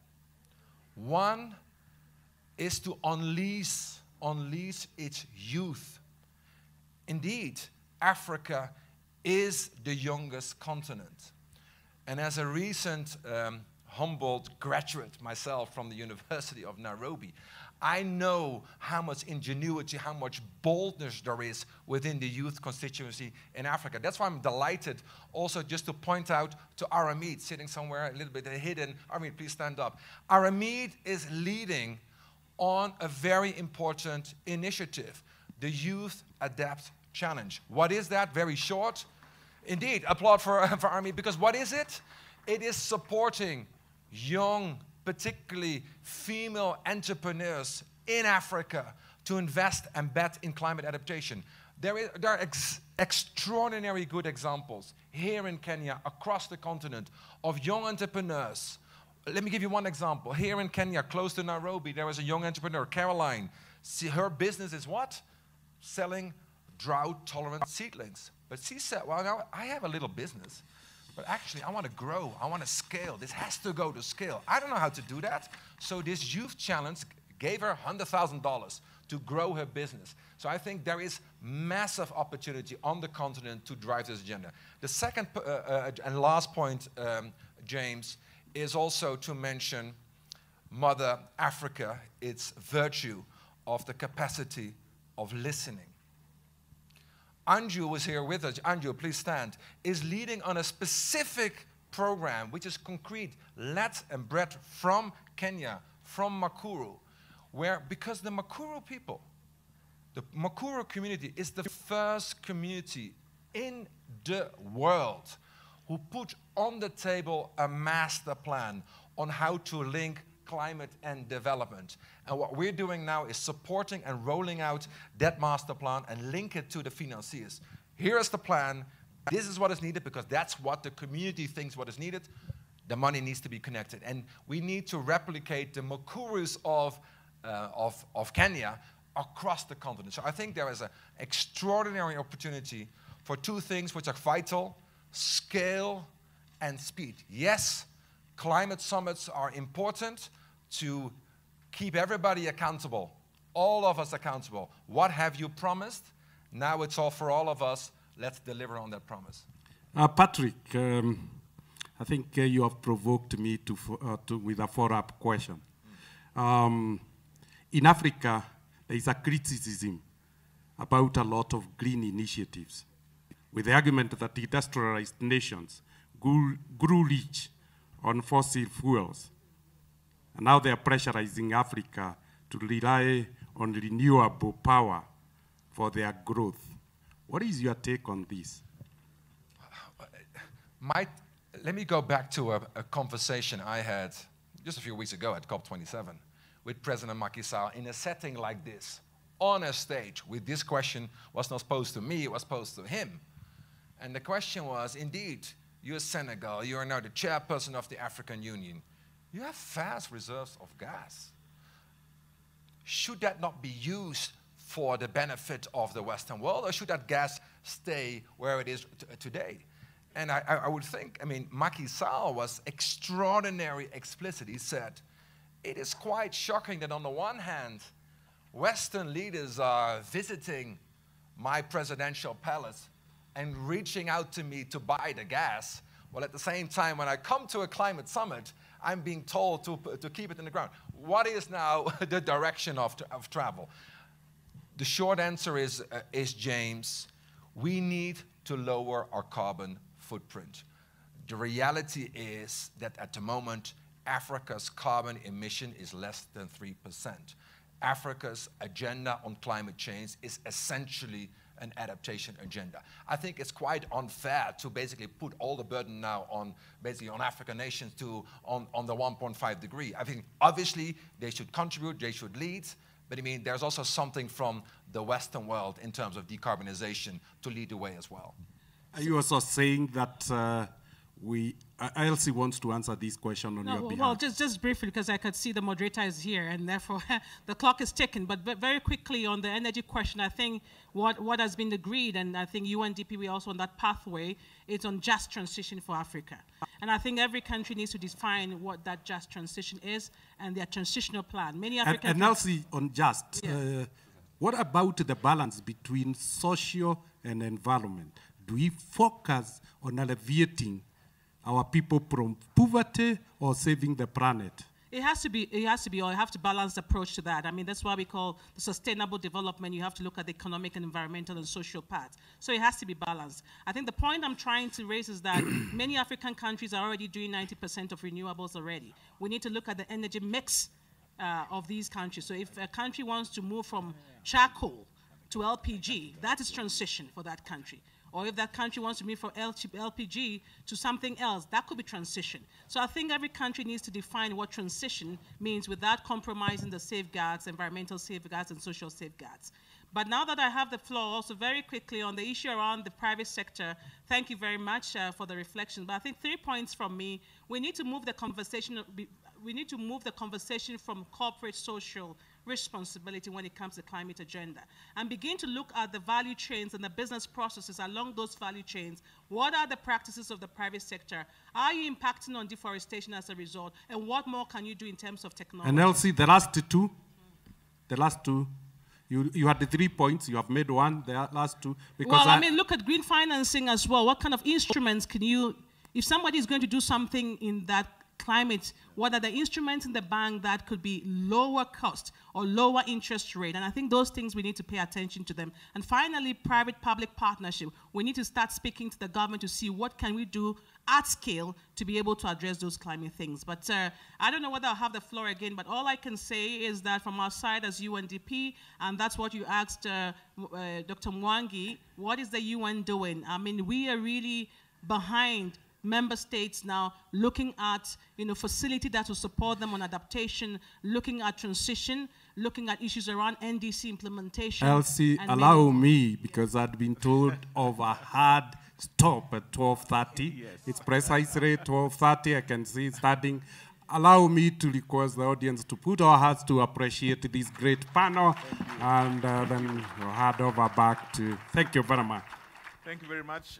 One is to unleash its youth. Indeed, Africa is the youngest continent. And as a recent Humboldt graduate myself from the University of Nairobi, I know how much ingenuity, how much boldness there is within the youth constituency in Africa. That's why I'm delighted also just to point out to Aramid, sitting somewhere a little bit hidden. Aramid, please stand up. Aramid is leading on a very important initiative, the Youth Adapt Challenge. What is that? Very short. Indeed, applaud for Aramid, because what is it? It is supporting young, particularly female entrepreneurs in Africa to invest and bet in climate adaptation. There are extraordinary good examples here in Kenya, across the continent, of young entrepreneurs. Let me give you one example. Here in Kenya, close to Nairobi, there is a young entrepreneur, Caroline. See, her business is what? Selling drought-tolerant seedlings. But she said, well, now I have a little business, but actually I want to grow, I want to scale. This has to go to scale. I don't know how to do that. So this youth challenge gave her $100,000 to grow her business. So I think there is massive opportunity on the continent to drive this agenda. The second and last point, James, is also to mention Mother Africa, its virtue of the capacity of listening. Anju was here with us. Anju, please stand. Is leading on a specific program, which is concrete, led and bred from Kenya, from Makuru, where, because the Makuru people, the Makuru community is the first community in the world who put on the table a master plan on how to link climate and development. And what we're doing now is supporting and rolling out that master plan and link it to the financiers. Here is the plan. This is what is needed because that's what the community thinks what is needed. The money needs to be connected. And we need to replicate the Makurus of Kenya across the continent. So I think there is an extraordinary opportunity for two things which are vital: scale and speed. Yes, climate summits are important to keep everybody accountable, all of us accountable. What have you promised? Now it's all for all of us. Let's deliver on that promise. Patrick, I think you have provoked me with a follow-up question. In Africa, there is a criticism about a lot of green initiatives, with the argument that industrialized nations grew rich on fossil fuels. And now they are pressurizing Africa to rely on renewable power for their growth. What is your take on this? Let me go back to a conversation I had just a few weeks ago at COP27 with President Macky Sall in a setting like this, on a stage with this question was not posed to me, it was posed to him. And the question was, indeed, you're Senegal, you are now the chairperson of the African Union. You have vast reserves of gas. Should that not be used for the benefit of the Western world, or should that gas stay where it is today? And I would think, I mean, Macky Sall was extraordinarily explicit. He said, it is quite shocking that on the one hand, Western leaders are visiting my presidential palace and reaching out to me to buy the gas, while at the same time, when I come to a climate summit, I'm being told to keep it in the ground. What is now the direction of travel? The short answer is James, we need to lower our carbon footprint. The reality is that at the moment, Africa's carbon emission is less than 3%. Africa's agenda on climate change is essentially an adaptation agenda. I think it's quite unfair to basically put all the burden now on basically on African nations on the 1.5 degree. I think obviously they should contribute, they should lead, but I mean there's also something from the Western world in terms of decarbonization to lead the way as well. Are you also saying that Elsie wants to answer this question on your behalf? Well, just briefly, because I could see the moderator is here, and therefore the clock is ticking. But very quickly on the energy question, I think what has been agreed, and I think UNDP, we also on that pathway, is on just transition for Africa. And I think every country needs to define what that just transition is and their transitional plan. Many African and Elsie, on just, yeah. What about the balance between social and environment? Do we focus on alleviating our people from poverty or saving the planet? It has to be, or you have to balance the approach to that. I mean, that's why we call the sustainable development. You have to look at the economic and environmental and social parts. So it has to be balanced. I think the point I'm trying to raise is that many African countries are already doing 90% of renewables already. We need to look at the energy mix of these countries. So if a country wants to move from charcoal to LPG, that is transition for that country. Or if that country wants to move from LPG to something else, that could be transition. So I think every country needs to define what transition means without compromising the safeguards, environmental safeguards and social safeguards. But now that I have the floor, also very quickly on the issue around the private sector, thank you very much for the reflection. But I think 3 points from me. We need to move the conversation. We need to move the conversation from corporate social responsibility when it comes to the climate agenda and begin to look at the value chains and the business processes along those value chains. What are the practices of the private sector? Are you impacting on deforestation as a result? And what more can you do in terms of technology? And Elsie, the last two, You had the 3 points, you have made one, the last two. Because well, I mean, look at green financing as well. What kind of instruments can you, if somebody is going to do something in that climate, what are the instruments in the bank that could be lower cost or lower interest rate? And I think those things we need to pay attention to them. And finally, private-public partnership. We need to start speaking to the government to see what can we do at scale to be able to address those climate things. But I don't know whether I'll have the floor again, but all I can say is that from our side as UNDP, and that's what you asked Dr. Mwangi, what is the UN doing? I mean, we are really behind member states now looking at facility that will support them on adaptation, looking at transition, looking at issues around NDC implementation. Elsie, allow me, because I'd been told of a hard stop at 12:30. Yes. It's precisely 12:30. I can see it starting. Allow me to request the audience to put our hearts to appreciate this great panel, and then we'll hand over back to. Thank you very much. Thank you very much.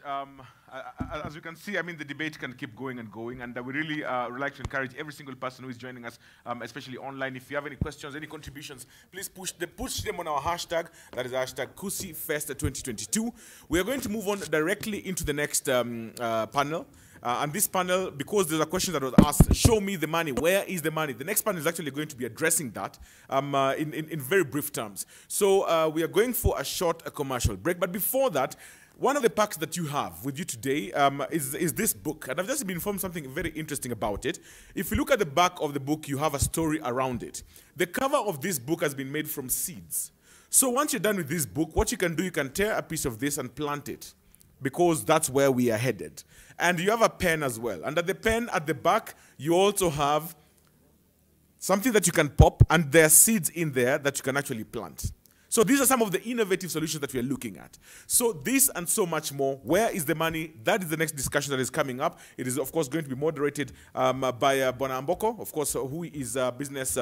As you can see, I mean, the debate can keep going and going, and we really would like to encourage every single person who is joining us, especially online. If you have any questions, any contributions, please push them on our hashtag. That is hashtag KusiFest2022. We are going to move on directly into the next panel. And this panel, because there's a question that was asked, show me the money, where is the money? The next panel is actually going to be addressing that in very brief terms. So we are going for a short commercial break, but before that, one of the packs that you have with you today is this book, and I've just been informed something very interesting about it. If you look at the back of the book, you have a story around it. The cover of this book has been made from seeds. So once you're done with this book, what you can do, you can tear a piece of this and plant it, because that's where we are headed. And you have a pen as well. And at the pen at the back, you also have something that you can pop, and there are seeds in there that you can actually plant. So these are some of the innovative solutions that we are looking at. So this and so much more. Where is the money? That is the next discussion that is coming up. It is, of course, going to be moderated by Bona Mboko, of course, who is a business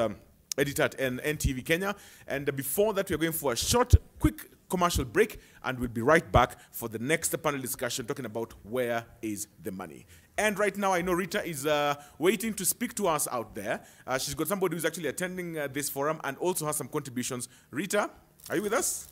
editor at NTV Kenya. And before that, we are going for a short, quick commercial break, and we'll be right back for the next panel discussion talking about where is the money. And right now, I know Rita is waiting to speak to us out there. She's got somebody who's actually attending this forum and also has some contributions. Rita, are you with us?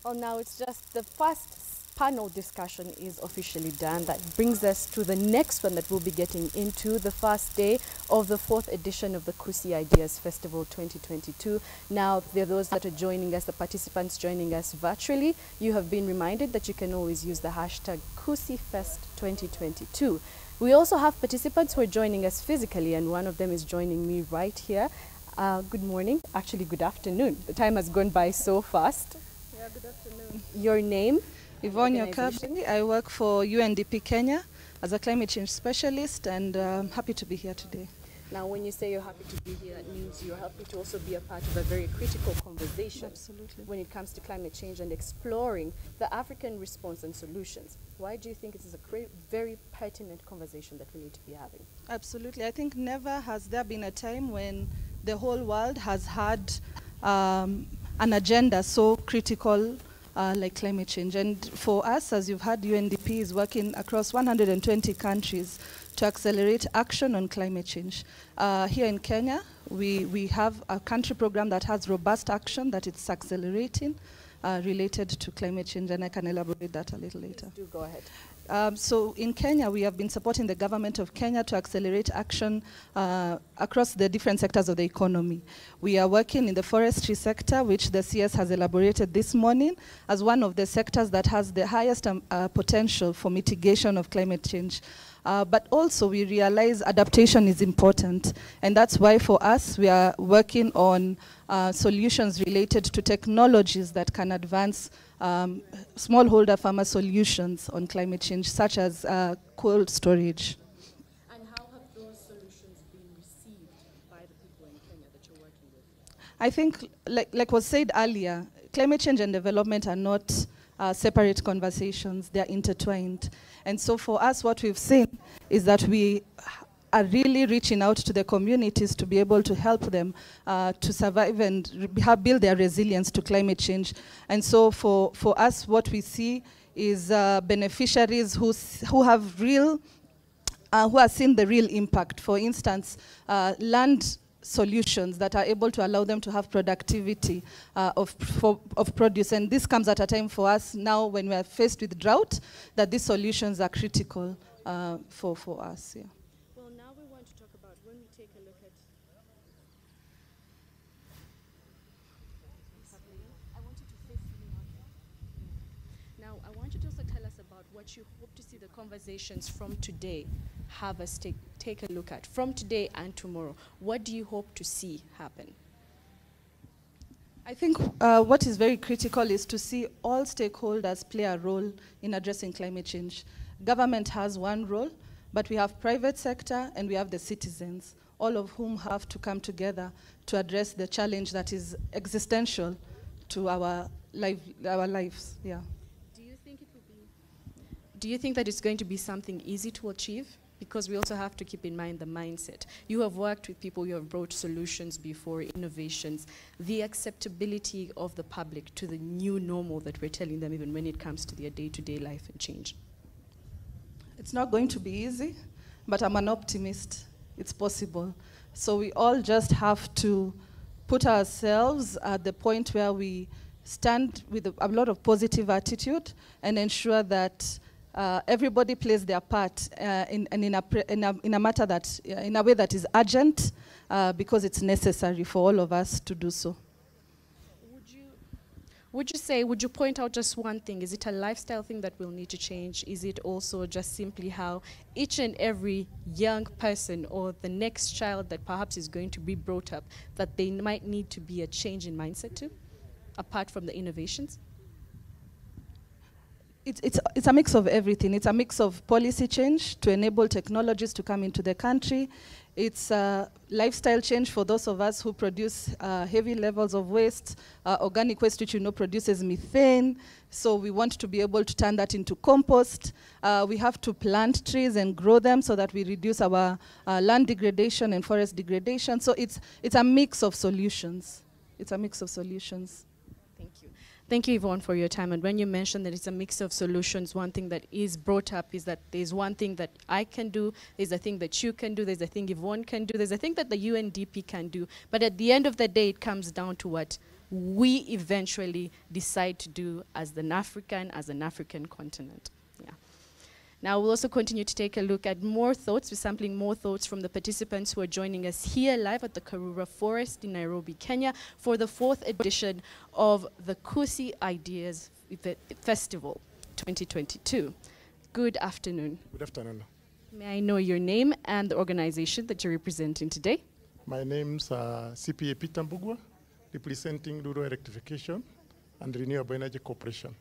Well, now it's just the first panel discussion is officially done. That brings us to the next one that we'll be getting into, the first day of the 4th edition of the Kusi Ideas Festival 2022. Now, there are those that are joining us, the participants joining us virtually. You have been reminded that you can always use the hashtag KusiFest2022. We also have participants who are joining us physically, and one of them is joining me right here. Good morning, actually good afternoon. The time has gone by so fast. Yeah, good afternoon. Your name? Yvonne Yokabi. I work for UNDP Kenya as a climate change specialist, and I'm happy to be here today. Now, when you say you're happy to be here, that means you're happy to also be a part of a very critical conversation. Absolutely. When it comes to climate change and exploring the African response and solutions. Why do you think it is a very pertinent conversation that we need to be having? Absolutely. I think never has there been a time when the whole world has had an agenda so critical like climate change. And for us, as you've heard, UNDP is working across 120 countries to accelerate action on climate change. Here in Kenya, we have a country program that has robust action that it's accelerating related to climate change, and I can elaborate that a little later. Do go ahead. So in Kenya, we have been supporting the government of Kenya to accelerate action across the different sectors of the economy. We are working in the forestry sector, which the CS has elaborated this morning, as one of the sectors that has the highest potential for mitigation of climate change. But also we realize adaptation is important, and that's why for us we are working on solutions related to technologies that can advance smallholder farmer solutions on climate change, such as cold storage. And how have those solutions been received by the people in Kenya that you're working with? I think, like was said earlier, climate change and development are not separate conversations, they're intertwined. And so for us, what we've seen is that we are really reaching out to the communities to be able to help them to survive and build their resilience to climate change. And so for us, what we see is beneficiaries who have real, who have seen the real impact. For instance, land solutions that are able to allow them to have productivity of produce. And this comes at a time for us now when we are faced with drought, that these solutions are critical for us. Yeah. Well, now we want to talk about when we take a look at... I want you to face me on there. Now, I want you to also tell us about what you hope to see the conversations from today have us take a look at. From today and tomorrow, what do you hope to see happen? I think what is very critical is to see all stakeholders play a role in addressing climate change. Government has one role, but we have private sector and we have the citizens, all of whom have to come together to address the challenge that is existential to our lives. Yeah. Do you think that it's going to be something easy to achieve? Because we also have to keep in mind the mindset. You have worked with people, you have brought solutions before, innovations, the acceptability of the public to the new normal that we're telling them even when it comes to their day-to-day life and change. It's not going to be easy, but I'm an optimist. It's possible. So we all just have to put ourselves at the point where we stand with a lot of positive attitude and ensure that everybody plays their part in a matter that, in a way that is urgent, because it's necessary for all of us to do so. Would you point out just one thing? Is it a lifestyle thing that will need to change? Is it also just simply how each and every young person or the next child that perhaps is going to be brought up, that they might need to be a change in mindset to, apart from the innovations? It's a mix of everything. It's a mix of policy change to enable technologies to come into the country. It's a lifestyle change for those of us who produce heavy levels of waste, organic waste which produces methane. So we want to be able to turn that into compost. We have to plant trees and grow them so that we reduce our land degradation and forest degradation. So it's a mix of solutions. It's a mix of solutions. Thank you, Yvonne, for your time. And when you mentioned that it's a mix of solutions, one thing that is brought up is that there's one thing that I can do, there's a thing that you can do, there's a thing Yvonne can do, there's a thing that the UNDP can do. But at the end of the day, it comes down to what we eventually decide to do as an African continent. Yeah. Now we'll also continue to take a look at more thoughts. We're sampling more thoughts from the participants who are joining us here live at the Karura Forest in Nairobi, Kenya, for the 4th edition of the Kusi Ideas Festival 2022. Good afternoon. Good afternoon. May I know your name and the organization that you're representing today? My name's CPA Peter Mbugwa, representing Rural Electrification and Renewable Energy Corporation.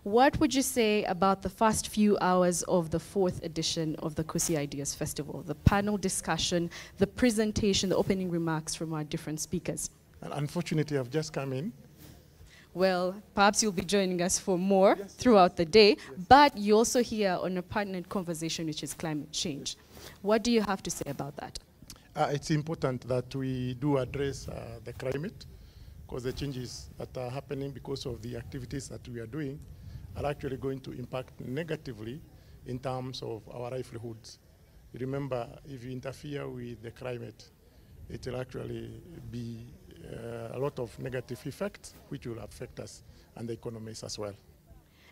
What would you say about the first few hours of the 4th edition of the Kusi Ideas Festival, the panel discussion, the presentation, the opening remarks from our different speakers? And unfortunately, I've just come in. Well, perhaps you'll be joining us for more throughout the day, but you're also here on a partnered conversation, which is climate change. What do you have to say about that? It's important that we do address the climate, because the changes that are happening because of the activities that we are doing are actually going to impact negatively in terms of our livelihoods. Remember, if you interfere with the climate, it will actually be a lot of negative effects which will affect us and the economies as well.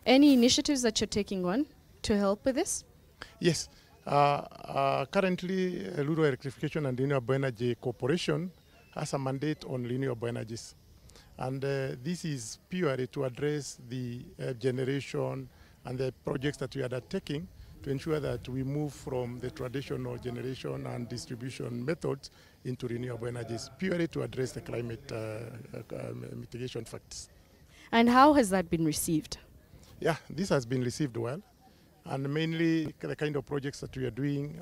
Any initiatives that you're taking on to help with this? Yes. Currently, Rural Electrification and Renewable Energy Corporation has a mandate on renewable energies. And this is purely to address the generation and the projects that we are undertaking to ensure that we move from the traditional generation and distribution methods into renewable energies, purely to address the climate mitigation factors. And how has that been received? Yeah, this has been received well. And mainly the kind of projects that we are doing,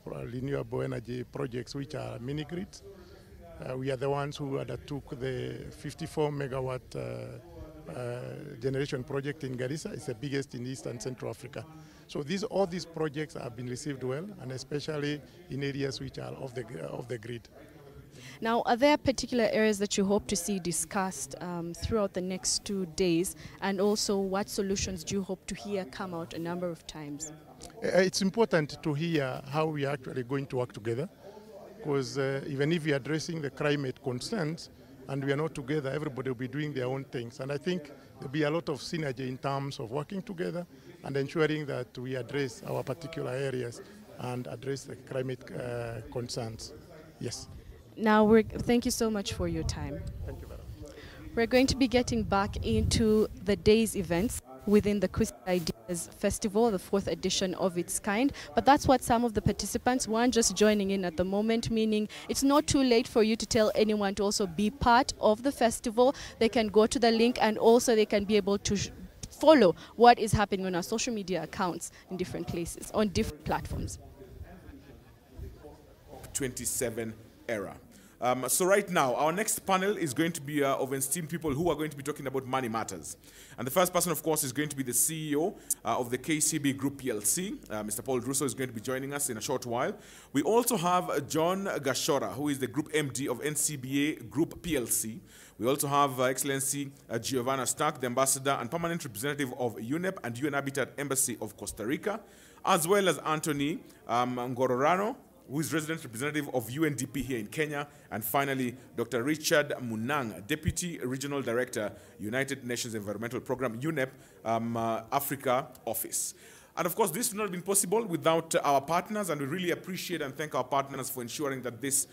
renewable energy projects which are mini-grids. We are the ones who undertook the 54 megawatt generation project in Garissa. It's the biggest in East and Central Africa. So all these projects have been received well, and especially in areas which are off the grid. Now, are there particular areas that you hope to see discussed throughout the next 2 days? And also, what solutions do you hope to hear come out a number of times? It's important to hear how we are actually going to work together, because even if we are addressing the climate concerns and we are not together, everybody will be doing their own things. And I think there'll be a lot of synergy in terms of working together and ensuring that we address our particular areas and address the climate concerns. Yes. Now, thank you so much for your time. Thank you very much. We're going to be getting back into the day's events within the Kusi Ideas Festival, the 4th edition of its kind. But that's what some of the participants weren't just joining in at the moment, meaning it's not too late for you to tell anyone to also be part of the festival. They can go to the link, and also they can be able to follow what is happening on our social media accounts in different places, on different platforms. 27 era. So right now, our next panel is going to be of esteemed people who are going to be talking about money matters. And the first person, of course, is going to be the CEO of the KCB Group PLC. Mr. Paul Russo is going to be joining us in a short while. We also have John Gashora, who is the Group MD of NCBA Group PLC. We also have Excellency Giovanna Stark, the Ambassador and Permanent Representative of UNEP and UN Habitat Embassy of Costa Rica, as well as Anthony Ngororano, who is resident representative of UNDP here in Kenya, and finally, Dr. Richard Munang, Deputy Regional Director, United Nations Environmental Program, UNEP, Africa Office. And of course, this would not have been possible without our partners, and we really appreciate and thank our partners for ensuring that this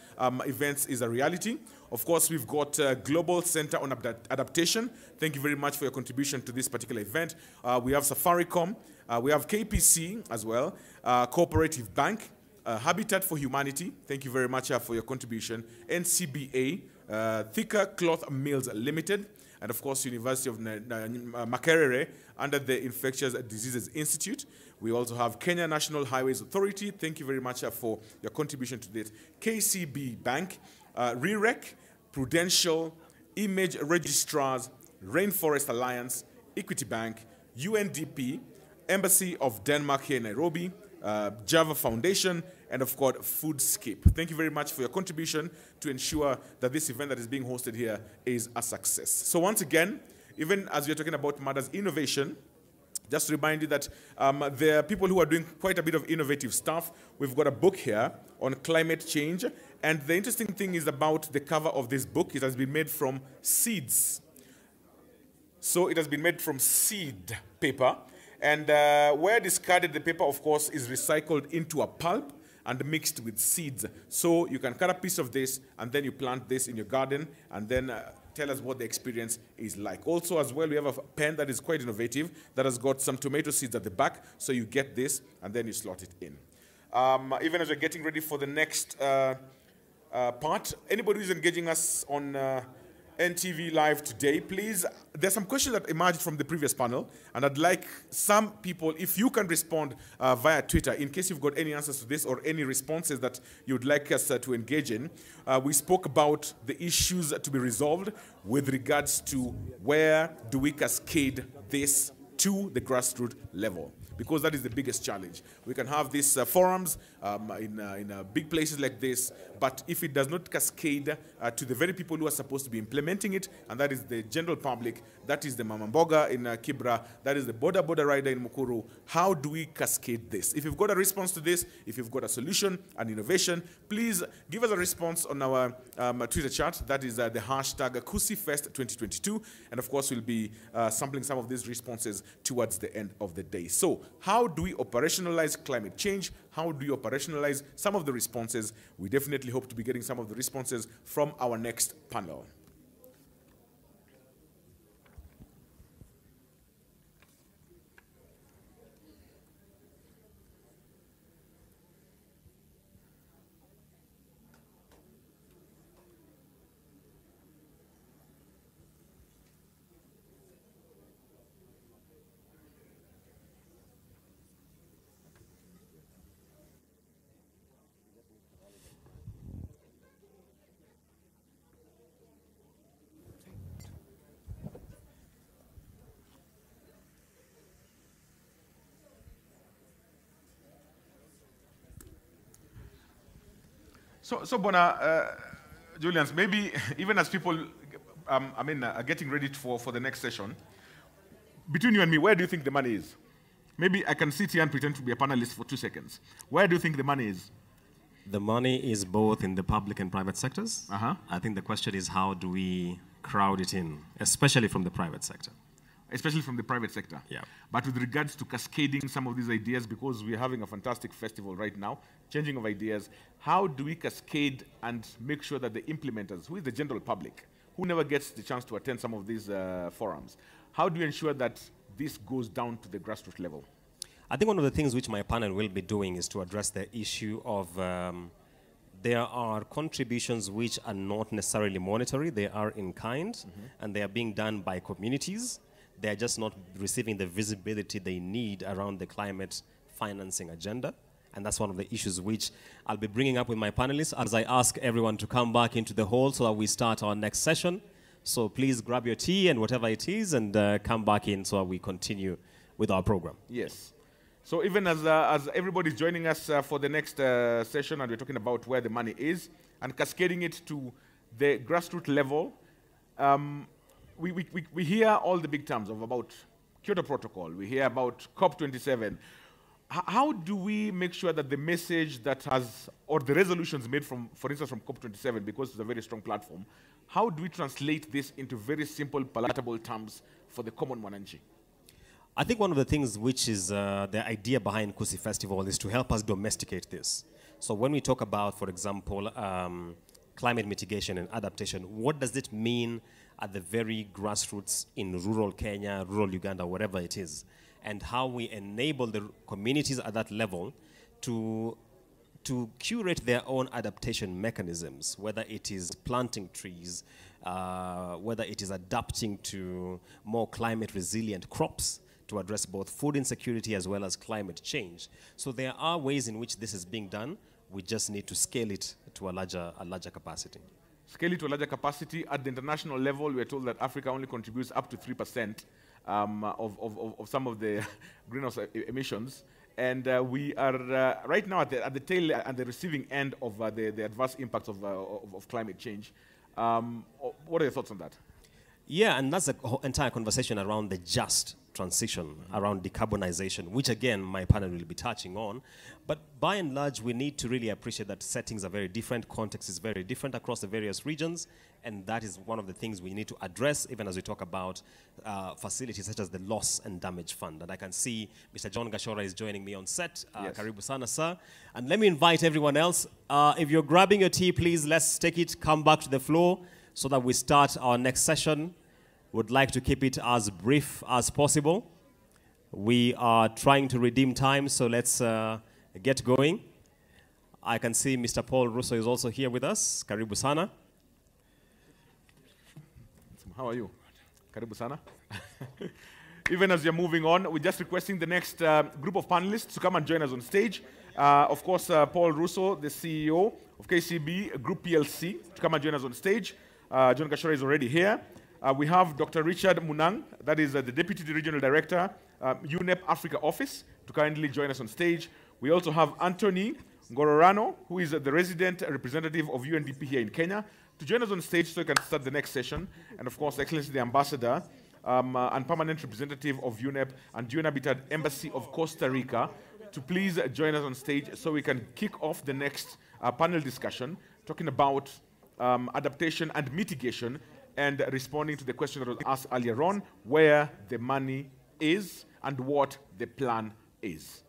event is a reality. Of course, we've got Global Center on Adaptation. Thank you very much for your contribution to this particular event. We have Safaricom, we have KPC as well, Cooperative Bank, Habitat for Humanity, thank you very much for your contribution. NCBA, Thika Cloth Mills Limited, and of course University of Makerere under the Infectious Diseases Institute. We also have Kenya National Highways Authority, thank you very much for your contribution to this. KCB Bank, REREC, Prudential, Image Registrars, Rainforest Alliance, Equity Bank, UNDP, Embassy of Denmark here in Nairobi, Java Foundation, and of course, Foodscape. Thank you very much for your contribution to ensure that this event that is being hosted here is a success. So once again, even as we're talking about matters innovation, just to remind you that there are people who are doing quite a bit of innovative stuff. We've got a book here on climate change, and the interesting thing is about the cover of this book. It has been made from seeds. So it has been made from seed paper. And where discarded, the paper, of course, is recycled into a pulp and mixed with seeds. So you can cut a piece of this, and then you plant this in your garden, and then tell us what the experience is like. Also, as well, we have a pen that is quite innovative that has got some tomato seeds at the back. So you get this, and then you slot it in. Even as we're getting ready for the next part, anybody who's engaging us on NTV Live today, please, there's some questions that emerged from the previous panel, and I'd like some people, if you can respond via Twitter, in case you've got any answers to this or any responses that you'd like us to engage in. We spoke about the issues to be resolved with regards to where do we cascade this to the grassroots level, because that is the biggest challenge. We can have these forums in big places like this, but if it does not cascade to the very people who are supposed to be implementing it, and that is the general public, that is the Mama Mboga in Kibra, that is the border rider in Mukuru, how do we cascade this? If you've got a response to this, if you've got a solution, an innovation, please give us a response on our Twitter chat. That is the hashtag KusiFest2022, and of course we'll be sampling some of these responses towards the end of the day. So how do we operationalize climate change? How do you operationalize some of the responses? We definitely hope to be getting some of the responses from our next panel. So Bona, Julians, maybe even as people, are getting ready for the next session, between you and me, where do you think the money is? Maybe I can sit here and pretend to be a panelist for 2 seconds. Where do you think the money is? The money is both in the public and private sectors. Uh-huh. I think the question is how do we crowd it in, especially from the private sector. Especially from the private sector. Yeah. But with regards to cascading some of these ideas, because we're having a fantastic festival right now, changing of ideas, how do we cascade and make sure that the implementers, who is the general public, who never gets the chance to attend some of these forums, how do you ensure that this goes down to the grassroots level? I think one of the things which my panel will be doing is to address the issue of there are contributions which are not necessarily monetary, they are in kind, and they are being done by communities. They are just not receiving the visibility they need around the climate financing agenda. And that's one of the issues which I'll be bringing up with my panelists as I ask everyone to come back into the hall so that we start our next session. So please grab your tea and whatever it is and come back in so that we continue with our program. Yes. So even as everybody's joining us for the next session, and we're talking about where the money is, and cascading it to the grassroots level, we hear all the big terms of about Kyoto Protocol, we hear about COP27. How do we make sure that the message that has, or the resolutions made from, for instance, from COP27, because it's a very strong platform, how do we translate this into very simple, palatable terms for the common Mwananchi? I think one of the things which is the idea behind Kusi Festival is to help us domesticate this. So when we talk about, for example, climate mitigation and adaptation, what does it mean at the very grassroots in rural Kenya, rural Uganda, wherever it is, and how we enable the communities at that level to curate their own adaptation mechanisms, whether it is planting trees, whether it is adapting to more climate resilient crops, to address both food insecurity as well as climate change. So there are ways in which this is being done. We just need to scale it to a larger capacity. Scale it to a larger capacity. At the international level, we are told that Africa only contributes up to 3% of some of the greenhouse emissions. And we are right now at the tail and the receiving end of the adverse impacts of climate change. What are your thoughts on that? Yeah, and that's the entire conversation around the just transition, around decarbonization, which again, my panel will be touching on. But by and large, we need to really appreciate that settings are very different, context is very different across the various regions, and that is one of the things we need to address, even as we talk about facilities such as the Loss and Damage Fund. And I can see Mr. John Gashora is joining me on set. Yes. Karibu sana, sir. And let me invite everyone else. If you're grabbing your tea, please, let's take it, come back to the floor, so that we start our next session. Would like to keep it as brief as possible. We are trying to redeem time, so let's get going. I can see Mr. Paul Russo is also here with us. Karibu sana. How are you? Karibu sana. Even as you're moving on, we're just requesting the next group of panelists to come and join us on stage. Of course, Paul Russo, the CEO of KCB Group PLC, to come and join us on stage. John Kashora is already here. We have Dr. Richard Munang, that is the Deputy Regional Director, UNEP Africa Office, to kindly join us on stage. We also have Anthony Ngororano, who is the resident representative of UNDP here in Kenya, to join us on stage so we can start the next session. And of course, Excellency the Ambassador and Permanent Representative of UNEP and UN Habitat Embassy of Costa Rica, to please join us on stage so we can kick off the next panel discussion, talking about adaptation and mitigation, and responding to the question that was asked earlier on, where the money is and what the plan is.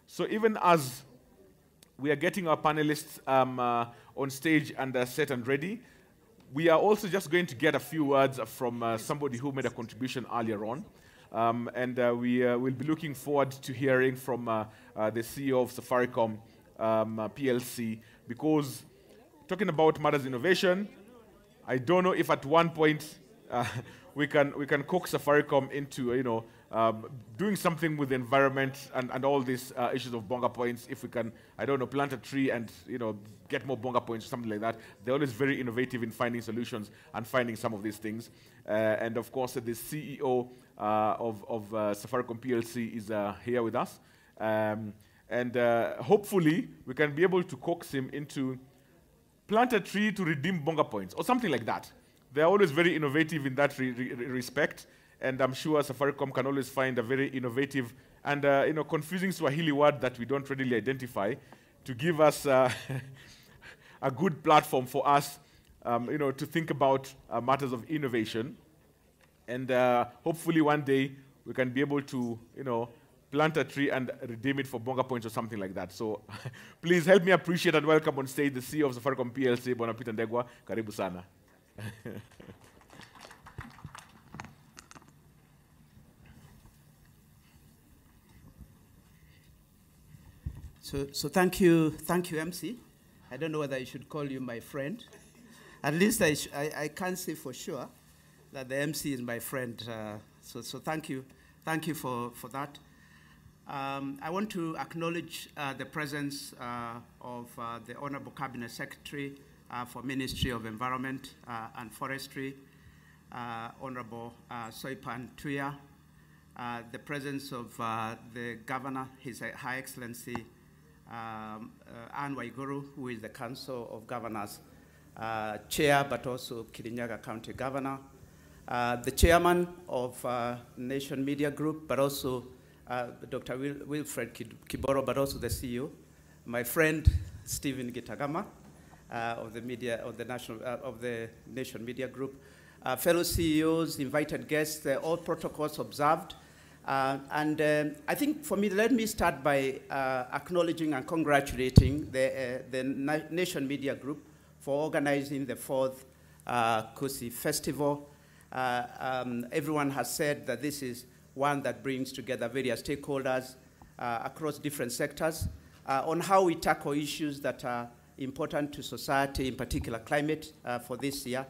So even as we are getting our panelists on stage and set and ready, we are also just going to get a few words from somebody who made a contribution earlier on. We will be looking forward to hearing from the CEO of Safaricom PLC, because talking about matters innovation, I don't know if at one point we can coax Safaricom into doing something with the environment and all these issues of bonga points. If we can, I don't know, plant a tree and get more bonga points or something like that. They're always very innovative in finding solutions and finding some of these things. And of course, the CEO of Safaricom PLC is here with us, and hopefully we can be able to coax him into plant a tree to redeem bonga points, or something like that. They're always very innovative in that respect, and I'm sure Safaricom can always find a very innovative and confusing Swahili word that we don't readily identify to give us a good platform for us, to think about matters of innovation. And hopefully one day we can be able to, plant a tree and redeem it for bonga points or something like that. So please help me appreciate and welcome on stage the CEO of Safaricom PLC, Bwana Peter Ndegwa. Karibu sana. So thank you, MC. I don't know whether I should call you my friend. At least I can say for sure that the MC is my friend. So thank you for that. I want to acknowledge the presence of the Honorable Cabinet Secretary for Ministry of Environment and Forestry, Honorable Soipan Tuya, the presence of the Governor, His High Excellency Anne Waiguru, who is the Council of Governors Chair, but also Kirinyaga County Governor, the Chairman of Nation Media Group, but also Dr. Wilfred Kiboro, but also the CEO, my friend Stephen Gitagama of the Nation Media Group, fellow CEOs, invited guests, all protocols observed. And I think for me, let me start by acknowledging and congratulating the Nation Media Group for organizing the 4th Kusi Festival. Everyone has said that this is one that brings together various stakeholders across different sectors on how we tackle issues that are important to society, in particular climate, for this year.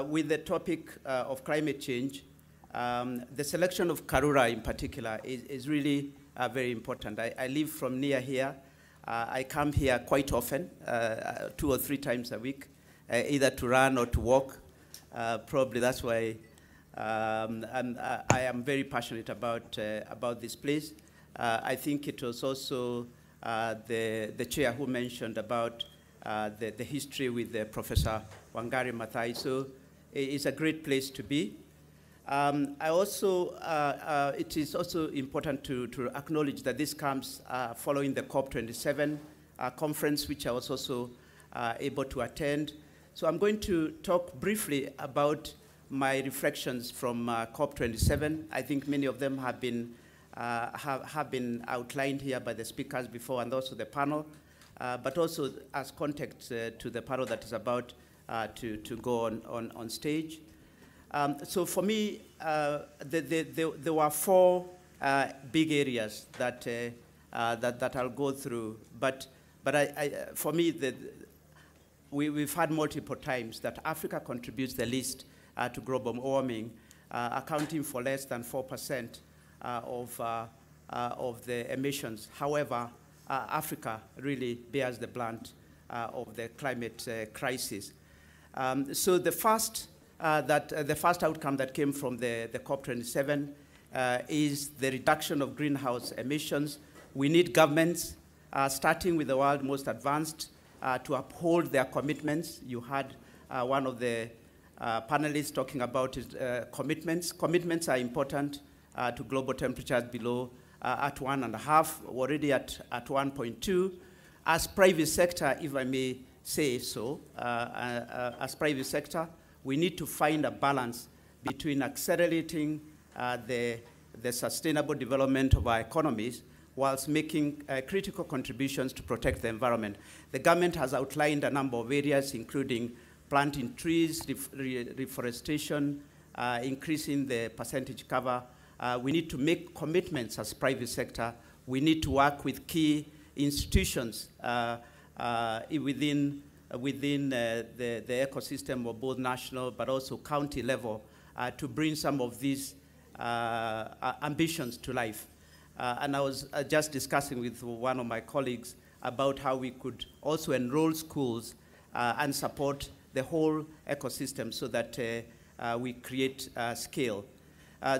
With the topic of climate change, the selection of Karura in particular is really very important. I live from near here. I come here quite often, 2 or 3 times a week, either to run or to walk. Probably that's why I am very passionate about this place. I think it was also the chair who mentioned about the history with Professor Wangari Maathai. So it's a great place to be. It is also important to acknowledge that this comes following the COP27 conference, which I was also able to attend. So I'm going to talk briefly about my reflections from COP27. I think many of them have been outlined here by the speakers before and also the panel, but also as context to the panel that is about to go on stage. So for me, there were 4 big areas that I'll go through. But for me, we've had multiple times that Africa contributes the least to global warming, accounting for less than 4% of the emissions. However, Africa really bears the brunt of the climate crisis. So the first outcome that came from the COP27 is the reduction of greenhouse emissions. We need governments, starting with the world most advanced, to uphold their commitments. You had one of the panelists talking about commitments. Commitments are important to global temperatures below at 1.5, already at 1.2. As private sector, if I may say so, as private sector, we need to find a balance between accelerating the sustainable development of our economies whilst making critical contributions to protect the environment. The government has outlined a number of areas, including planting trees, reforestation, increasing the percentage cover. We need to make commitments as private sector. We need to work with key institutions within the ecosystem of both national but also county level to bring some of these ambitions to life. And I was just discussing with one of my colleagues about how we could also enroll schools and support the whole ecosystem so that we create scale.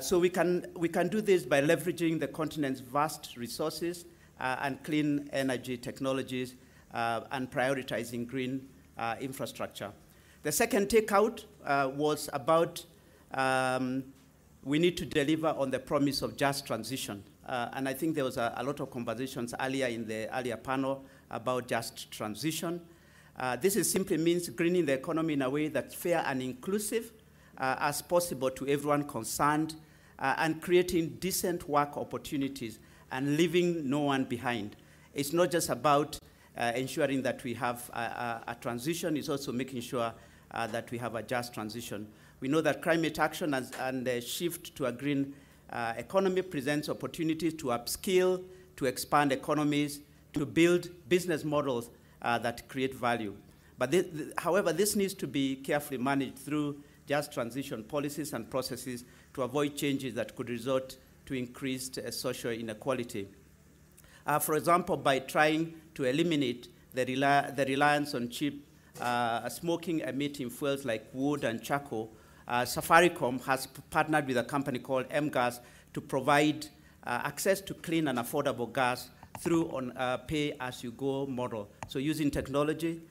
So we can do this by leveraging the continent's vast resources and clean energy technologies and prioritizing green infrastructure. The second takeout was about we need to deliver on the promise of just transition. and I think there was a lot of conversations earlier in the earlier panel about just transition. This simply means greening the economy in a way that's fair and inclusive as possible to everyone concerned, and creating decent work opportunities and leaving no one behind. It's not just about ensuring that we have a transition, it's also making sure that we have a just transition. We know that climate action and the shift to a green economy presents opportunities to upskill, to expand economies, to build business models that create value. But however, this needs to be carefully managed through just transition policies and processes to avoid changes that could result to increased social inequality. For example, by trying to eliminate the reliance on cheap smoking-emitting fuels like wood and charcoal, Safaricom has partnered with a company called MGas to provide access to clean and affordable gas through on a pay-as-you-go model. So using technology,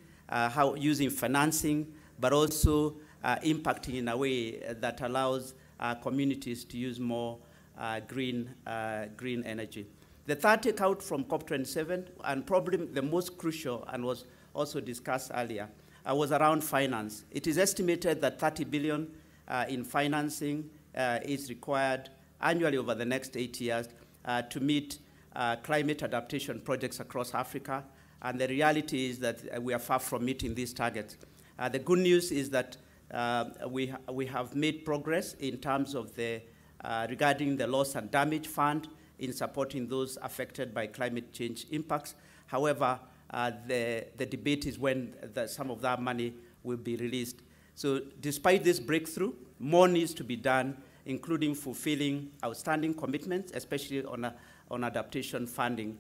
using financing, but also impacting in a way that allows communities to use more green energy. The third takeout from COP27, and probably the most crucial and was also discussed earlier, was around finance. It is estimated that 30 billion in financing is required annually over the next 8 years to meet climate adaptation projects across Africa. And the reality is that we are far from meeting these targets. The good news is that we have made progress in terms of regarding the loss and damage fund in supporting those affected by climate change impacts. However, the debate is when some of that money will be released. So despite this breakthrough, more needs to be done, including fulfilling outstanding commitments, especially on adaptation funding.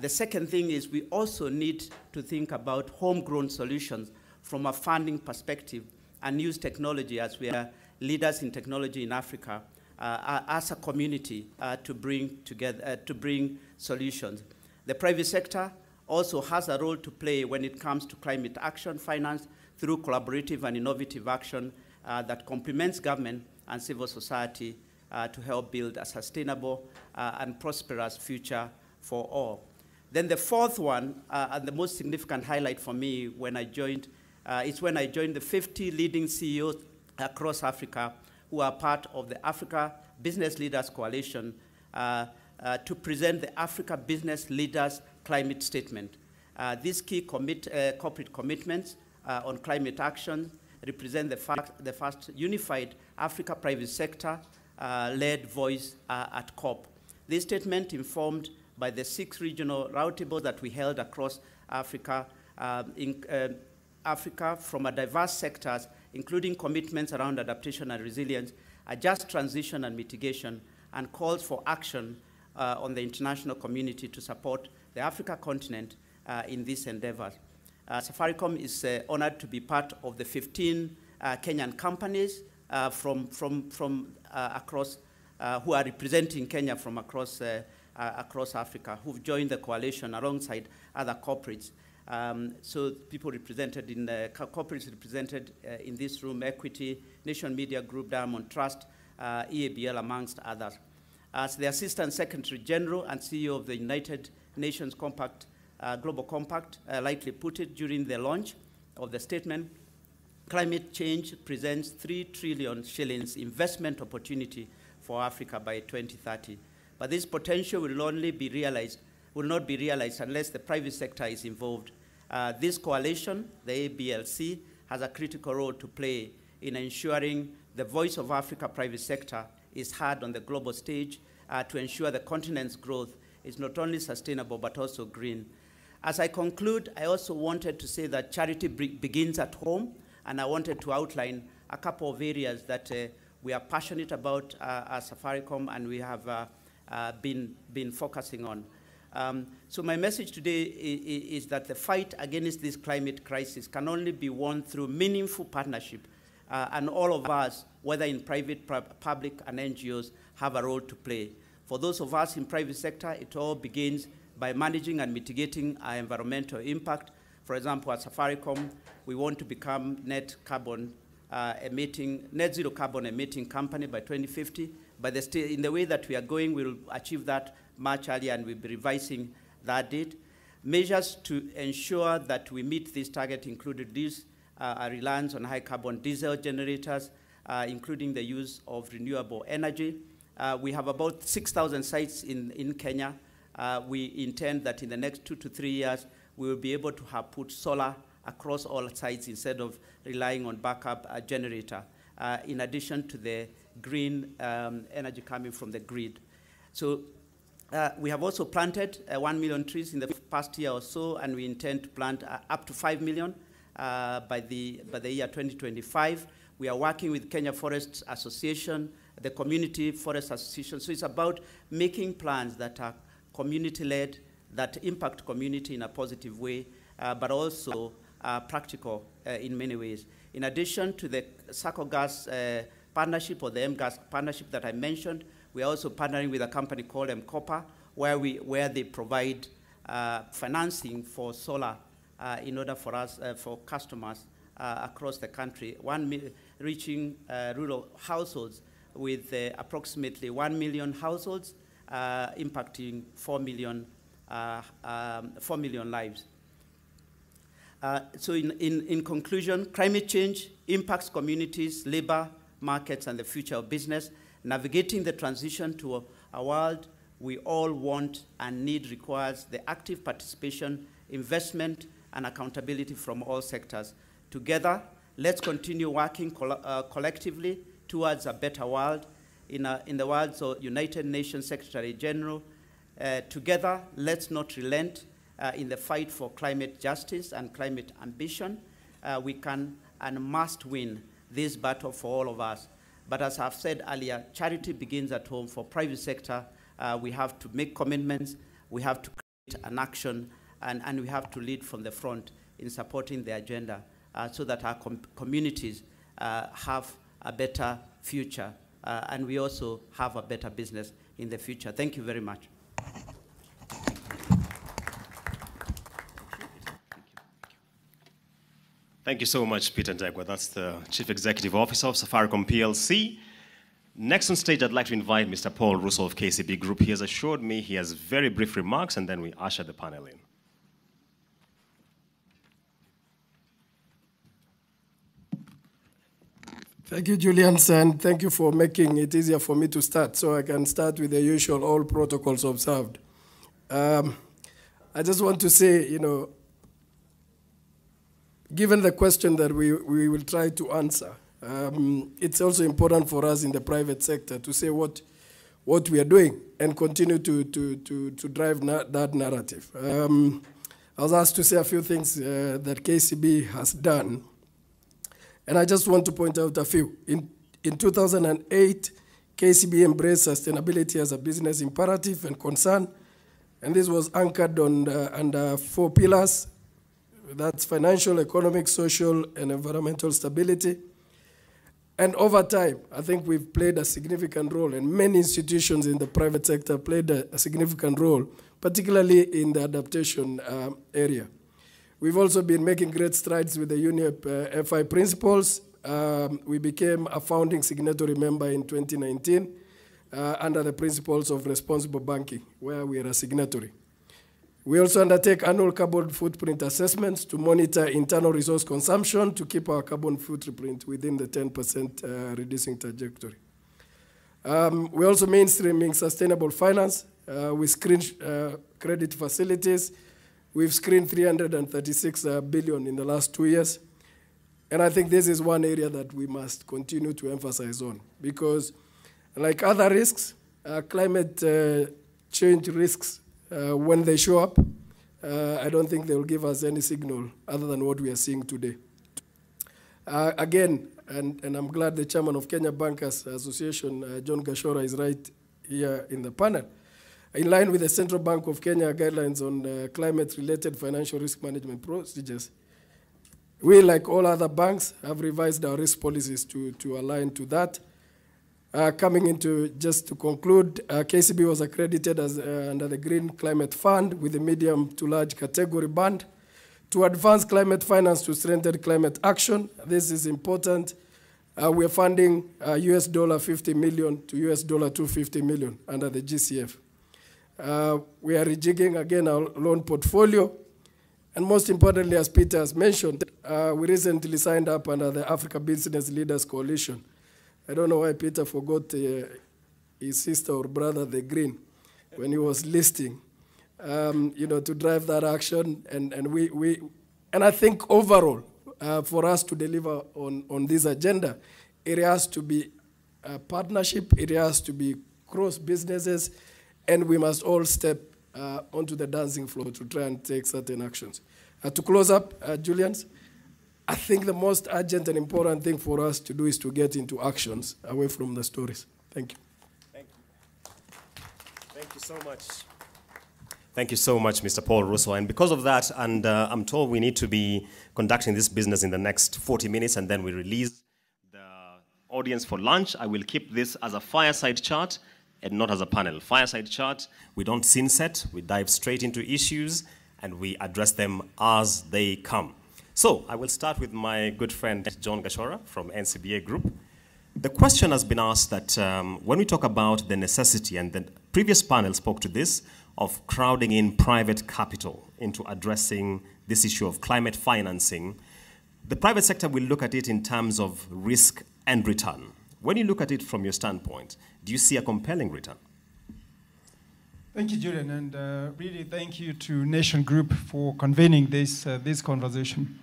The second thing is we also need to think about homegrown solutions from a funding perspective and use technology, as we are leaders in technology in Africa, as a community to bring solutions. The private sector also has a role to play when it comes to climate action finance through collaborative and innovative action that complements government and civil society to help build a sustainable and prosperous future for all. Then the fourth one, and the most significant highlight for me when I joined, is when I joined the 50 leading CEOs across Africa who are part of the Africa Business Leaders Coalition to present the Africa Business Leaders Climate Statement. These key corporate commitments on climate action represent the first unified Africa private sector-led voice at COP. This statement informed by the 6 regional roundtables that we held across Africa, Africa from a diverse sectors, including commitments around adaptation and resilience, a just transition and mitigation, and calls for action on the international community to support the Africa continent in these endeavors. Safaricom is honored to be part of the 15 Kenyan companies from across, who are representing Kenya from across Africa, who've joined the coalition alongside other corporates. So people represented in corporates represented in this room: Equity, Nation Media Group, Diamond Trust, EABL, amongst others. As the Assistant Secretary General and CEO of the United Nations Compact, Global Compact, lightly put it during the launch of the statement, climate change presents 3 trillion shillings investment opportunity for Africa by 2030. But this potential will not be realized unless the private sector is involved. This coalition, the ABLC, has a critical role to play in ensuring the voice of Africa private sector is heard on the global stage to ensure the continent's growth is not only sustainable but also green. As I conclude, I also wanted to say that charity begins at home, and I wanted to outline a couple of areas that we are passionate about as Safaricom, and we have been focusing on. So my message today is that the fight against this climate crisis can only be won through meaningful partnership, and all of us, whether in private, public, and NGOs, have a role to play. For those of us in private sector, it all begins by managing and mitigating our environmental impact. For example, at Safaricom, we want to become net zero carbon emitting company by 2050. in the way that we are going, we'll achieve that much earlier, and we'll be revising that date. Measures to ensure that we meet this target included these reliance on high carbon diesel generators, including the use of renewable energy. We have about 6,000 sites in Kenya. We intend that in the next 2 to 3 years, we will be able to have put solar across all sites instead of relying on backup generator, in addition to the green energy coming from the grid. So we have also planted 1 million trees in the past year or so, and we intend to plant up to 5 million by the year 2025. We are working with Kenya Forest Association, the Community Forest Association. So it's about making plans that are community-led, that impact community in a positive way, but also practical in many ways. In addition to the Circle Gas partnership, or the M-Gas partnership that I mentioned, we are also partnering with a company called M-Copper, where they provide financing for solar in order for us, for customers across the country, reaching rural households with approximately 1 million households, impacting 4 million lives. So in conclusion, climate change impacts communities, labor, markets, and the future of business. Navigating the transition to a world we all want and need requires the active participation, investment, and accountability from all sectors. Together, let's continue working collectively towards a better world. In the words of United Nations Secretary General, together, let's not relent in the fight for climate justice and climate ambition. We can and must win this battle for all of us. But as I've said earlier, charity begins at home. For private sector, we have to make commitments, we have to create an action, and we have to lead from the front in supporting the agenda so that our communities have a better future, and we also have a better business in the future. Thank you very much. Thank you so much, Peter Ndegwa. That's the Chief Executive Officer of Safaricom PLC. Next on stage, I'd like to invite Mr. Paul Russell of KCB Group. He has assured me he has very brief remarks, and then we usher the panel in. Thank you, Julian, and thank you for making it easier for me to start, so I can start with the usual, all protocols observed. I just want to say, given the question that we will try to answer, it's also important for us in the private sector to say what we are doing and continue to drive that narrative. I was asked to say a few things that KCB has done, and I just want to point out a few. In 2008, KCB embraced sustainability as a business imperative and concern, and this was anchored on under 4 pillars. That's financial, economic, social, and environmental stability. And over time, I think we've played a significant role, and many institutions in the private sector played a significant role, particularly in the adaptation area. We've also been making great strides with the UNEP FI principles. We became a founding signatory member in 2019 under the principles of responsible banking, where we are a signatory. We also undertake annual carbon footprint assessments to monitor internal resource consumption to keep our carbon footprint within the 10% reducing trajectory. We're also mainstreaming sustainable finance. We screen credit facilities. We've screened 336 billion in the last 2 years. And I think this is one area that we must continue to emphasize on, because like other risks, climate change risks, when they show up, I don't think they will give us any signal other than what we are seeing today. Again, and I'm glad the chairman of Kenya Bankers Association, John Gashora, is right here in the panel. In line with the Central Bank of Kenya guidelines on climate-related financial risk management procedures, we, like all other banks, have revised our risk policies to align to that. Just to conclude, KCB was accredited as under the Green Climate Fund with a medium to large category band to advance climate finance to strengthen climate action. This is important we're funding US $50 million to US $250 million under the GCF. We are rejigging again our loan portfolio. And most importantly, as Peter has mentioned, we recently signed up under the Africa Business Leaders Coalition. I don't know why Peter forgot his sister or brother, the Green, when he was listing, to drive that action. And I think overall, for us to deliver on this agenda, it has to be a partnership, it has to be cross businesses, and we must all step onto the dancing floor to try and take certain actions. To close up, Julians, I think the most urgent and important thing for us to do is to get into actions away from the stories. Thank you. Thank you. Thank you so much. Thank you so much, Mr. Paul Russo. And because of that, and I'm told we need to be conducting this business in the next 40 minutes, and then we release the audience for lunch. I will keep this as a fireside chat and not as a panel. Fireside chat, we don't scene set, we dive straight into issues, and we address them as they come. So I will start with my good friend, John Gashora from NCBA Group. The question has been asked that when we talk about the necessity, and the previous panel spoke to this, of crowding in private capital into addressing this issue of climate financing, the private sector will look at it in terms of risk and return. When you look at it from your standpoint, do you see a compelling return? Thank you, Julian, and really thank you to Nation Group for convening this conversation.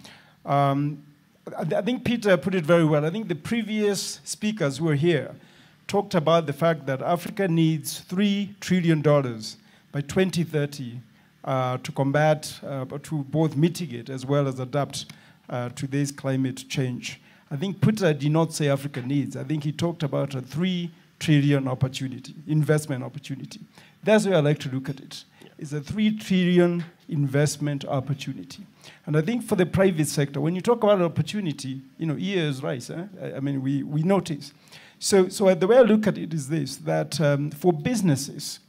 I think Peter put it very well. I think the previous speakers who were here talked about the fact that Africa needs $3 trillion by 2030 to combat, to both mitigate as well as adapt to this climate change. I think Peter did not say Africa needs. I think he talked about a $3 trillion opportunity, investment opportunity. That's the way I like to look at it. It's a $3 trillion investment opportunity. And I think for the private sector, when you talk about opportunity, ears rise. I mean, we notice. So the way I look at it is this, that for businesses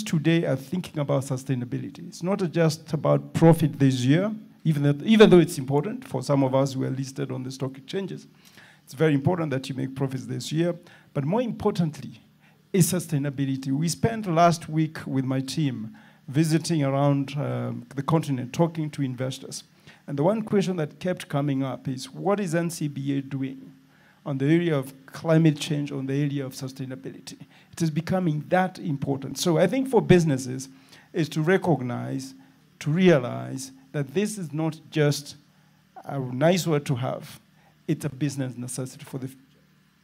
today are thinking about sustainability. It's not just about profit this year, even though it's important for some of us who are listed on the stock exchanges. It's very important that you make profits this year. But more importantly, is sustainability. We spent last week with my team visiting around the continent, talking to investors. And the one question that kept coming up is, what is NCBA doing on the area of climate change, on the area of sustainability? It is becoming that important. So I think for businesses is to recognize, to realize that this is not just a nice word to have, it's a business necessity for the future.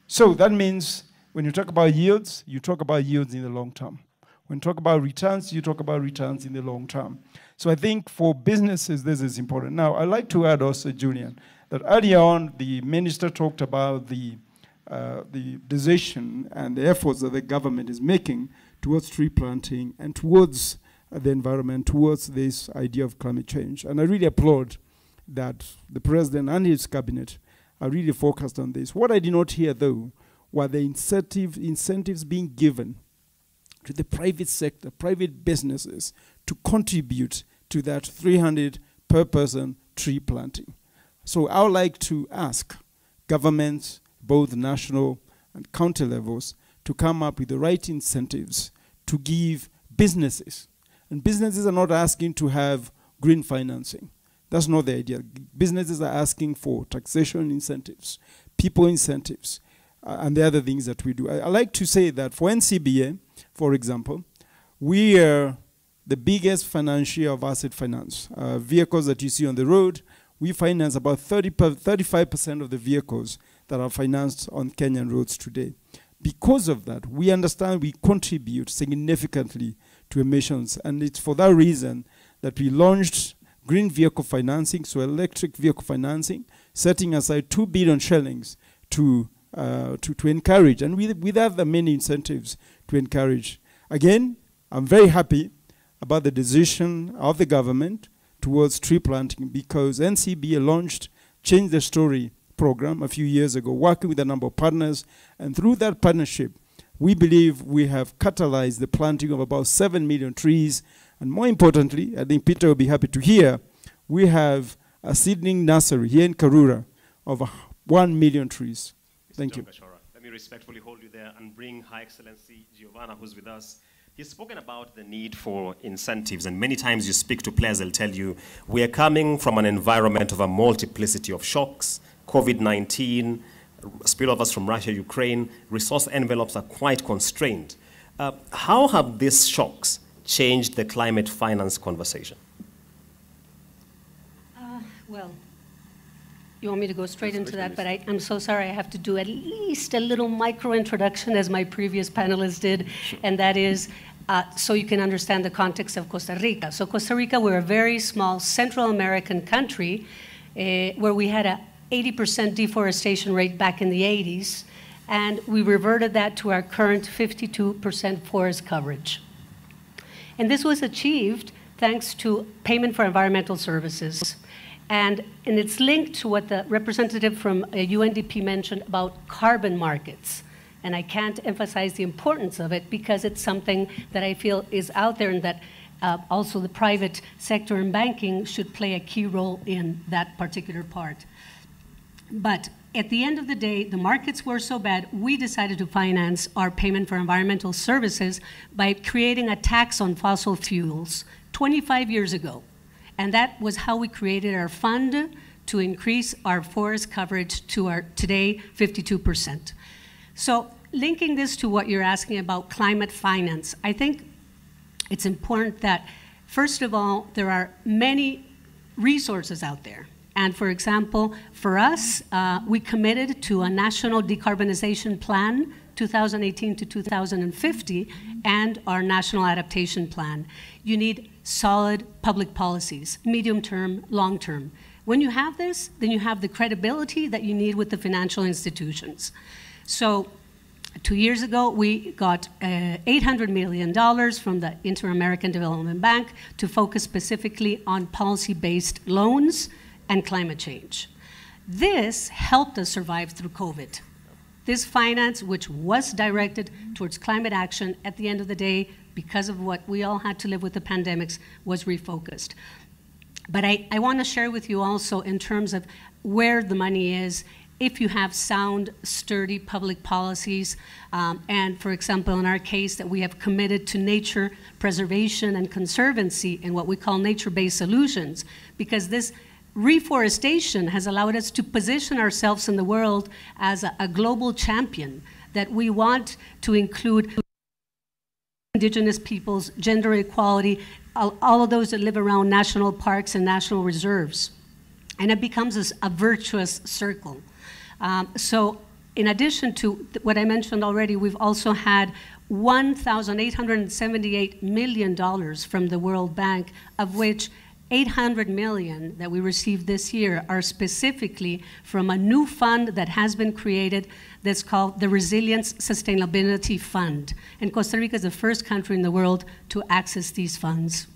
So that means when you talk about yields, you talk about yields in the long term. When you talk about returns, you talk about returns in the long term. So I think for businesses, this is important. Now, I'd like to add also, Julian, that earlier on, the minister talked about the decision and the efforts that the government is making towards tree planting and towards the environment, towards this idea of climate change. And I really applaud that the president and his cabinet are really focused on this. What I did not hear, though, were the incentives being given to the private sector, private businesses, to contribute to that 300 per person tree planting. So I would like to ask governments, both national and county levels, to come up with the right incentives to give businesses. And businesses are not asking to have green financing. That's not the idea. Businesses are asking for taxation incentives, people incentives, and the other things that we do. I like to say that for NCBA, for example, we are the biggest financier of asset finance. Vehicles that you see on the road, we finance about 35% of the vehicles that are financed on Kenyan roads today. Because of that, we understand we contribute significantly to emissions, and it's for that reason that we launched green vehicle financing, so electric vehicle financing, setting aside 2 billion shillings to encourage, and with other many incentives to encourage. Again, I'm very happy about the decision of the government towards tree planting, because NCBA launched Change the Story program a few years ago, working with a number of partners, and through that partnership, we believe we have catalyzed the planting of about 7 million trees, and more importantly, I think Peter will be happy to hear, we have a seedling nursery here in Karura of 1 million trees. Thank you. Let me respectfully hold you there and bring High Excellency Giovanna, who's with us. He's spoken about the need for incentives, and many times you speak to players, they'll tell you, we are coming from an environment of a multiplicity of shocks, COVID-19, spillovers from Russia, Ukraine, resource envelopes are quite constrained. How have these shocks changed the climate finance conversation? Well, you want me to go straight into that, but I'm so sorry, I have to do at least a little micro introduction as my previous panelists did, and that is so you can understand the context of Costa Rica. So Costa Rica, we're a very small Central American country where we had a 80% deforestation rate back in the 80s, and we reverted that to our current 52% forest coverage. And this was achieved thanks to payment for environmental services. And it's linked to what the representative from UNDP mentioned about carbon markets. And I can't emphasize the importance of it because it's something that I feel is out there, and that also the private sector and banking should play a key role in that particular part. But at the end of the day, the markets were so bad, we decided to finance our payment for environmental services by creating a tax on fossil fuels 25 years ago. And that was how we created our fund to increase our forest coverage to our today 52%. So linking this to what you're asking about climate finance, I think it's important that, first of all, there are many resources out there. And for example, for us, we committed to a national decarbonization plan, 2018 to 2050, and our national adaptation plan. You need solid public policies, medium term, long term. When you have this, then you have the credibility that you need with the financial institutions. So 2 years ago, we got $800 million from the Inter-American Development Bank to focus specifically on policy-based loans and climate change. This helped us survive through COVID. This finance, which was directed towards climate action, at the end of the day, because of what we all had to live with the pandemics, was refocused. But I want to share with you also in terms of where the money is, if you have sound, sturdy public policies, and for example, in our case, that we have committed to nature preservation and conservancy in what we call nature-based solutions, because this reforestation has allowed us to position ourselves in the world as a global champion, that we want to include indigenous peoples, gender equality, all of those that live around national parks and national reserves. And it becomes a virtuous circle. So in addition to what I mentioned already, we've also had $1,878 million from the World Bank, of which 800 million that we received this year are specifically from a new fund that has been created that's called the Resilience Sustainability Fund. And Costa Rica is the first country in the world to access these funds.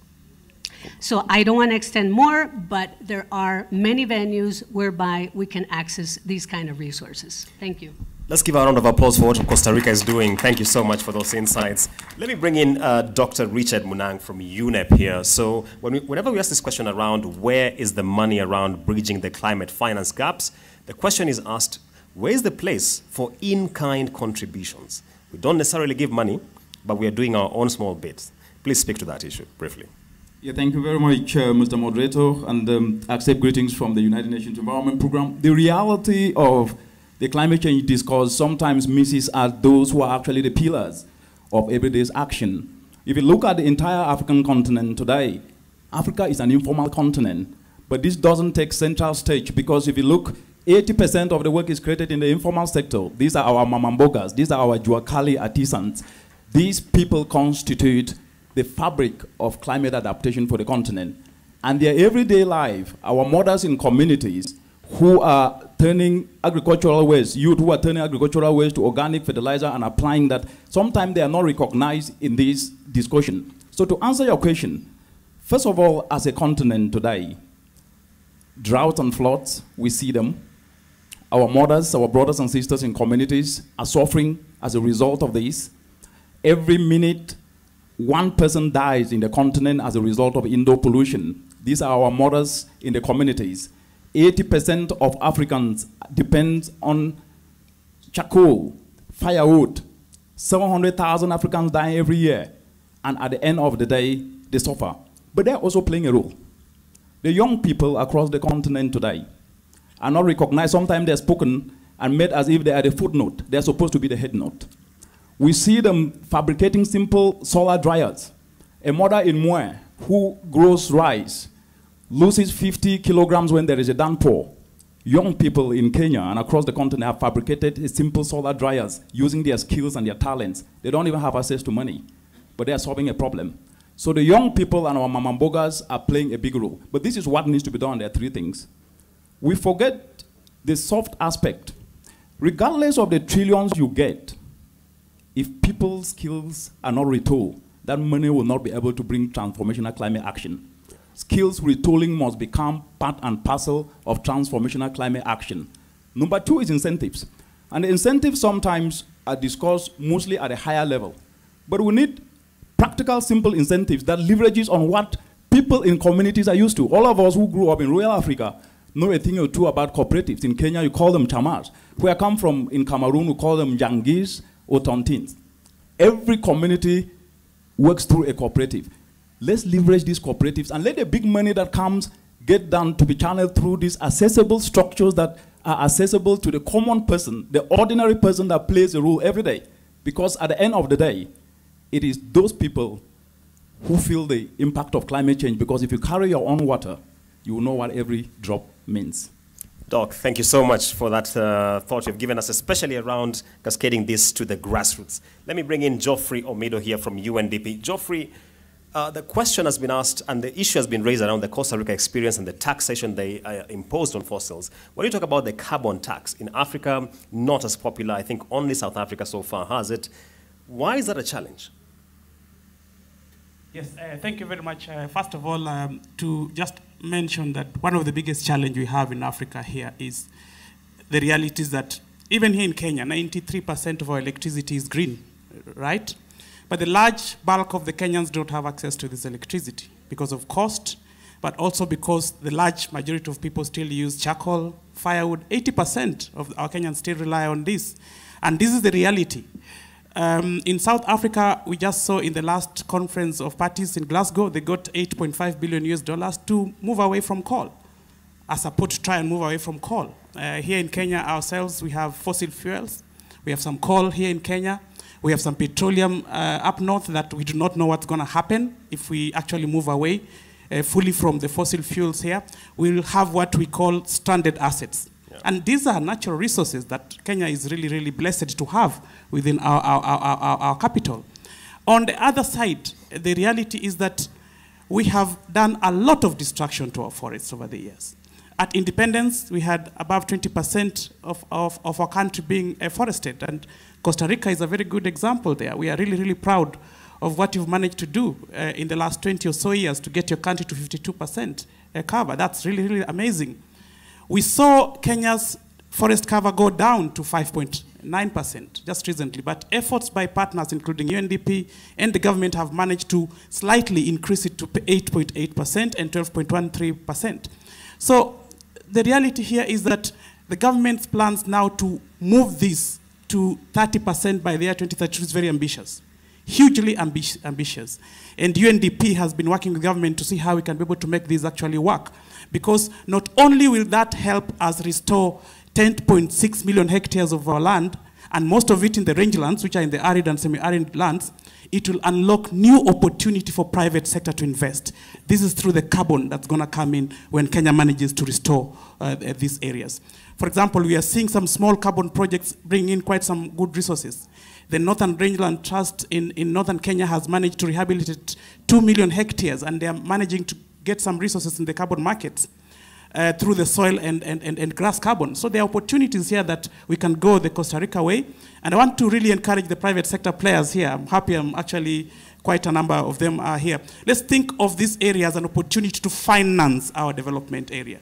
So I don't want to extend more, but there are many venues whereby we can access these kind of resources. Thank you. Let's give a round of applause for what Costa Rica is doing. Thank you so much for those insights. Let me bring in Dr. Richard Munang from UNEP here. So whenever we ask this question around where is the money around bridging the climate finance gaps, the question is asked, where is the place for in-kind contributions? We don't necessarily give money, but we are doing our own small bit. Please speak to that issue briefly. Yeah, thank you very much, Mr. Moderator, and accept greetings from the United Nations Environment Programme. The reality of the climate change discourse sometimes misses at those who are actually the pillars of everyday's action. If you look at the entire African continent today, Africa is an informal continent, but this doesn't take central stage, because if you look, 80% of the work is created in the informal sector. These are our mamambogas, these are our juakali artisans. These people constitute the fabric of climate adaptation for the continent. And their everyday life, our mothers in communities who are turning agricultural waste, youth who are turning agricultural waste to organic fertilizer and applying that, sometimes they are not recognized in this discussion. So to answer your question, first of all, as a continent today, drought and floods, we see them. Our mothers, our brothers and sisters in communities are suffering as a result of this. Every minute, one person dies in the continent as a result of indoor pollution. These are our mothers in the communities. 80% of Africans depend on charcoal, firewood. 700,000 Africans die every year. And at the end of the day, they suffer. But they're also playing a role. The young people across the continent today are not recognized. Sometimes they're spoken and made as if they are the footnote. They're supposed to be the head note. We see them fabricating simple solar dryers. A mother in Mwe who grows rice loses 50 kilograms when there is a downpour. Young people in Kenya and across the continent have fabricated simple solar dryers using their skills and their talents. They don't even have access to money, but they are solving a problem. So the young people and our mamambogas are playing a big role. But this is what needs to be done. There are three things. We forget the soft aspect. Regardless of the trillions you get, if people's skills are not retooled, that money will not be able to bring transformational climate action. Skills retooling must become part and parcel of transformational climate action. Number two is incentives. And the incentives sometimes are discussed mostly at a higher level. But we need practical, simple incentives that leverages on what people in communities are used to. All of us who grew up in rural Africa know a thing or two about cooperatives. In Kenya, you call them chamars. Where I come from, in Cameroon, we call them jangis or tontins. Every community works through a cooperative. Let's leverage these cooperatives and let the big money that comes get done to be channeled through these accessible structures that are accessible to the common person, the ordinary person that plays a role every day. Because at the end of the day, it is those people who feel the impact of climate change, because if you carry your own water, you will know what every drop means. Doc, thank you so much for that thought you've given us, especially around cascading this to the grassroots. Let me bring in Geoffrey Omido here from UNDP. Geoffrey, the question has been asked and the issue has been raised around the Costa Rica experience and the taxation they imposed on fossils. When you talk about the carbon tax, in Africa, not as popular. I think only South Africa so far has it. Why is that a challenge? Yes, thank you very much. First of all, to just mention that one of the biggest challenges we have in Africa here is the reality is that even here in Kenya, 93% of our electricity is green, right? But the large bulk of the Kenyans don't have access to this electricity because of cost, but also because the large majority of people still use charcoal, firewood. 80% of our Kenyans still rely on this. And this is the reality. In South Africa, we just saw in the last conference of parties in Glasgow, they got $8.5 billion to move away from coal, a support to try and move away from coal. Here in Kenya ourselves, we have fossil fuels. We have some coal here in Kenya. We have some petroleum up north that we do not know what's going to happen if we actually move away fully from the fossil fuels here. We'll have what we call stranded assets. Yeah. And these are natural resources that Kenya is really, really blessed to have within our capital. On the other side, the reality is that we have done a lot of destruction to our forests over the years. At independence, we had above 20% of our country being forested, and Costa Rica is a very good example there. We are really, really proud of what you've managed to do in the last 20 or so years to get your country to 52% cover. That's really, really amazing. We saw Kenya's forest cover go down to 5.9% just recently, but efforts by partners, including UNDP and the government, have managed to slightly increase it to 8.8% and 12.13%. So the reality here is that the government's plans now to move this to 30% by the year 2032 is very ambitious, hugely ambitious. And UNDP has been working with government to see how we can be able to make this actually work. Because not only will that help us restore 10.6 million hectares of our land, and most of it in the rangelands, which are in the arid and semi-arid lands, it will unlock new opportunity for private sector to invest. This is through the carbon that's going to come in when Kenya manages to restore these areas. For example, we are seeing some small carbon projects bring in quite some good resources. The Northern Rangeland Trust in northern Kenya has managed to rehabilitate 2 million hectares, and they are managing to get some resources in the carbon markets through the soil and grass carbon. So there are opportunities here that we can go the Costa Rica way. And I want to really encourage the private sector players here. I'm happy actually quite a number of them are here. Let's think of this area as an opportunity to finance our development area.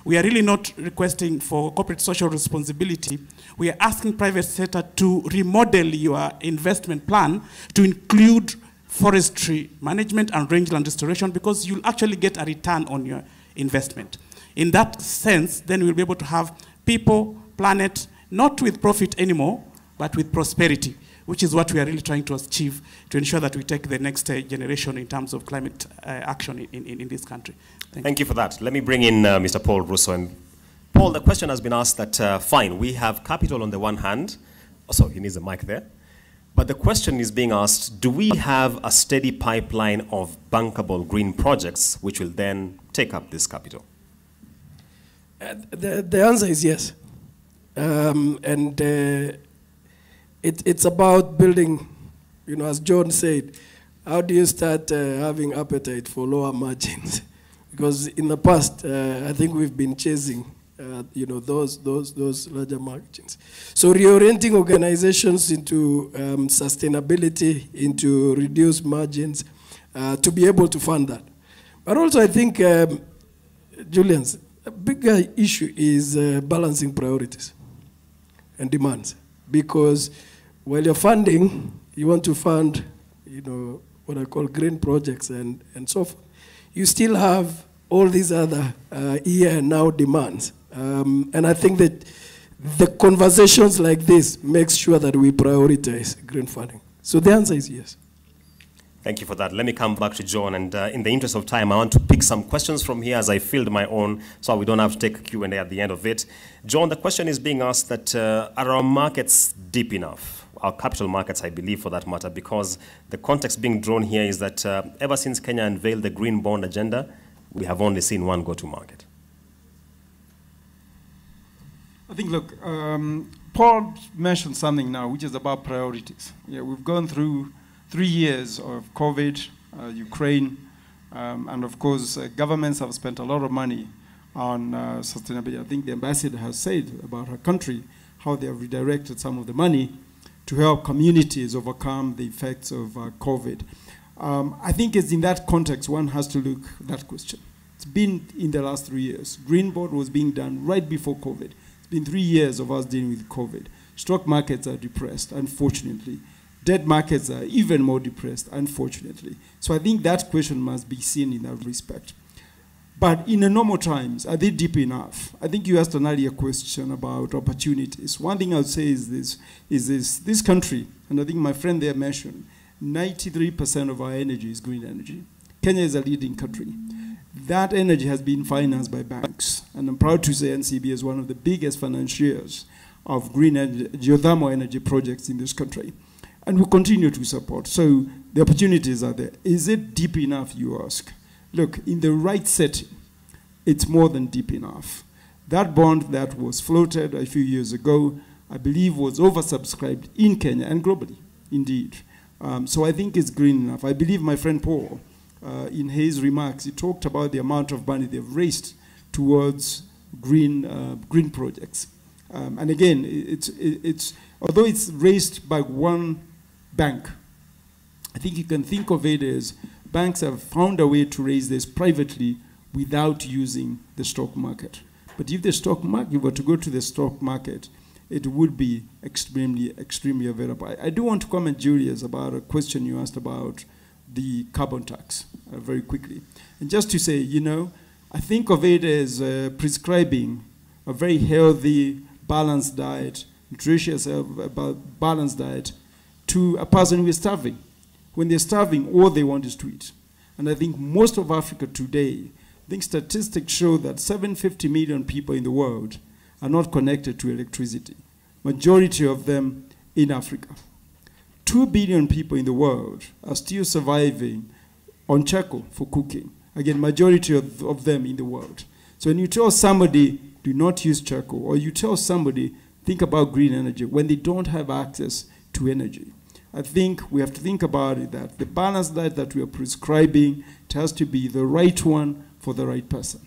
We are really not requesting for corporate social responsibility. We are asking private sector to remodel your investment plan to include forestry management and rangeland restoration, because you'll actually get a return on your investment. In that sense, then we'll be able to have people, planet, not with profit anymore, but with prosperity, which is what we are really trying to achieve to ensure that we take the next generation in terms of climate action in this country. Thank you for that. Let me bring in Mr. Paul Russo. And Paul, the question has been asked that, fine, we have capital on the one hand. Oh, sorry, he needs a mic there. But the question is being asked, do we have a steady pipeline of bankable green projects which will then take up this capital? The answer is yes. It's about building, you know, as John said, how do you start having appetite for lower margins? Because in the past, I think we've been chasing, you know, those larger margins. So reorienting organizations into sustainability, into reduced margins, to be able to fund that. But also I think, Julian's, a bigger issue is balancing priorities and demands. Because while you're funding, you want to fund, you know, what I call green projects and so forth. You still have all these other here and now demands. And I think that the conversations like this make sure that we prioritize green funding. So the answer is yes. Thank you for that. Let me come back to John. And in the interest of time, I want to pick some questions from here as I filled my own, so we don't have to take a Q&A at the end of it. John, the question is being asked that are our markets deep enough? Our capital markets, I believe, for that matter, because the context being drawn here is that ever since Kenya unveiled the green bond agenda, we have only seen one go-to-market. I think, look, Paul mentioned something now, which is about priorities. Yeah, we've gone through 3 years of COVID, Ukraine, and of course, governments have spent a lot of money on sustainability. I think the ambassador has said about her country how they have redirected some of the money to help communities overcome the effects of COVID. I think it's in that context one has to look at that question. It's been in the last 3 years. Green Board was being done right before COVID. It's been 3 years of us dealing with COVID. Stock markets are depressed, unfortunately. Debt markets are even more depressed, unfortunately. So I think that question must be seen in that respect. But in the normal times, are they deep enough? I think you asked an earlier question about opportunities. One thing I would say is this country, and I think my friend there mentioned, 93% of our energy is green energy. Kenya is a leading country. That energy has been financed by banks. And I'm proud to say NCB is one of the biggest financiers of green energy, geothermal energy projects in this country. And we continue to support. So the opportunities are there. Is it deep enough, you ask? Look, in the right setting, it's more than deep enough. That bond that was floated a few years ago, I believe was oversubscribed in Kenya and globally, indeed. So I think it's green enough. I believe my friend Paul, in his remarks, he talked about the amount of money they've raised towards green projects. And again, although it's raised by one bank, I think you can think of it as banks have found a way to raise this privately without using the stock market. But if the stock market, you were to go to the stock market, it would be extremely, extremely available. I do want to comment, Julius, about a question you asked about the carbon tax very quickly. And just to say, you know, I think of it as prescribing a very healthy, balanced diet, nutritious, balanced diet to a person who is starving. When they're starving, all they want is to eat. And I think most of Africa today, I think statistics show that 750 million people in the world are not connected to electricity. Majority of them in Africa. 2 billion people in the world are still surviving on charcoal for cooking. Again, majority of them in the world. So when you tell somebody, do not use charcoal, or you tell somebody, think about green energy, when they don't have access to energy, I think we have to think about it that the balanced diet that we are prescribing, it has to be the right one for the right person.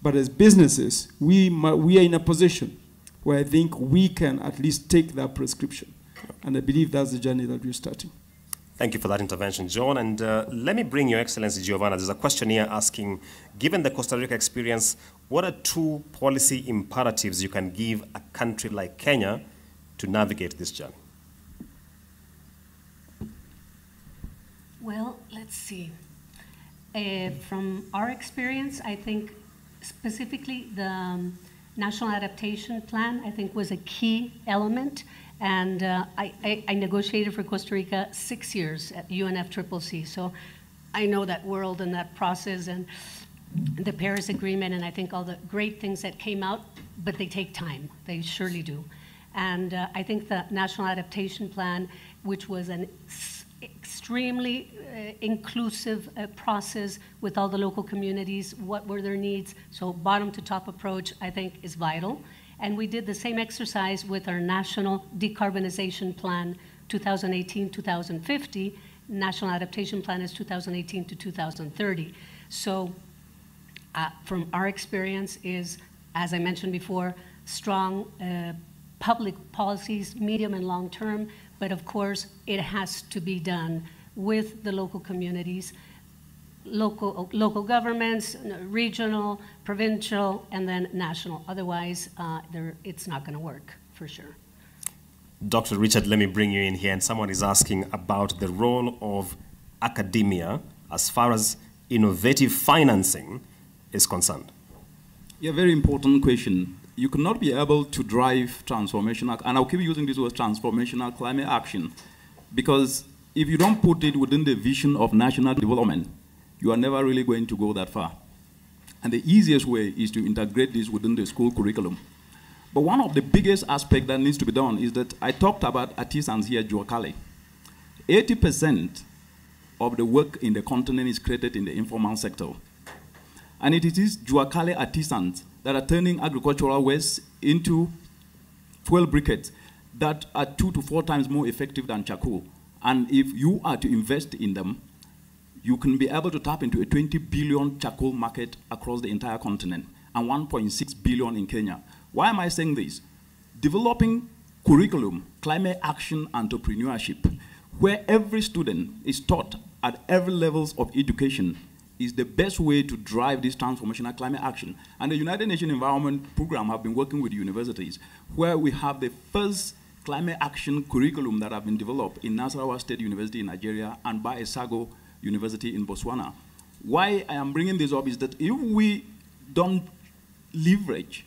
But as businesses, we are in a position where I think we can at least take that prescription. And I believe that's the journey that we're starting. Thank you for that intervention, John. And let me bring Your Excellency, Giovanna. There's a question here asking, given the Costa Rica experience, what are 2 policy imperatives you can give a country like Kenya to navigate this journey? Well, let's see. From our experience, I think specifically National Adaptation Plan, I think, was a key element. And I negotiated for Costa Rica 6 years at UNFCCC. So I know that world and that process and the Paris Agreement, and I think all the great things that came out, but they take time. They surely do. And I think the National Adaptation Plan, which was an extremely inclusive process with all the local communities, what were their needs, so bottom to top approach, I think, is vital. And we did the same exercise with our National Decarbonization Plan 2018-2050. National Adaptation Plan is 2018 to 2030. So from our experience is, as I mentioned before, strong public policies, medium and long term, but of course it has to be done with the local communities, local governments, regional, provincial, and then national. Otherwise, it's not going to work, for sure. Dr. Richard, let me bring you in here, and someone is asking about the role of academia as far as innovative financing is concerned. Yeah, very important question. You cannot be able to drive transformational, and I'll keep using this word, transformational climate action, because if you don't put it within the vision of national development, you are never really going to go that far. And the easiest way is to integrate this within the school curriculum. But one of the biggest aspects that needs to be done is that I talked about artisans here, Juakale. 80% of the work in the continent is created in the informal sector. And it is Juakale artisans that are turning agricultural waste into fuel briquettes that are 2 to 4 times more effective than charcoal. And if you are to invest in them, you can be able to tap into a 20 billion charcoal market across the entire continent and 1.6 billion in Kenya. Why am I saying this? Developing curriculum, climate action, entrepreneurship, where every student is taught at every levels of education is the best way to drive this transformational climate action. And the United Nations Environment Program have been working with universities, where we have the first climate action curriculum that have been developed in Nasarawa State University in Nigeria and by Esago University in Botswana. Why I am bringing this up is that if we don't leverage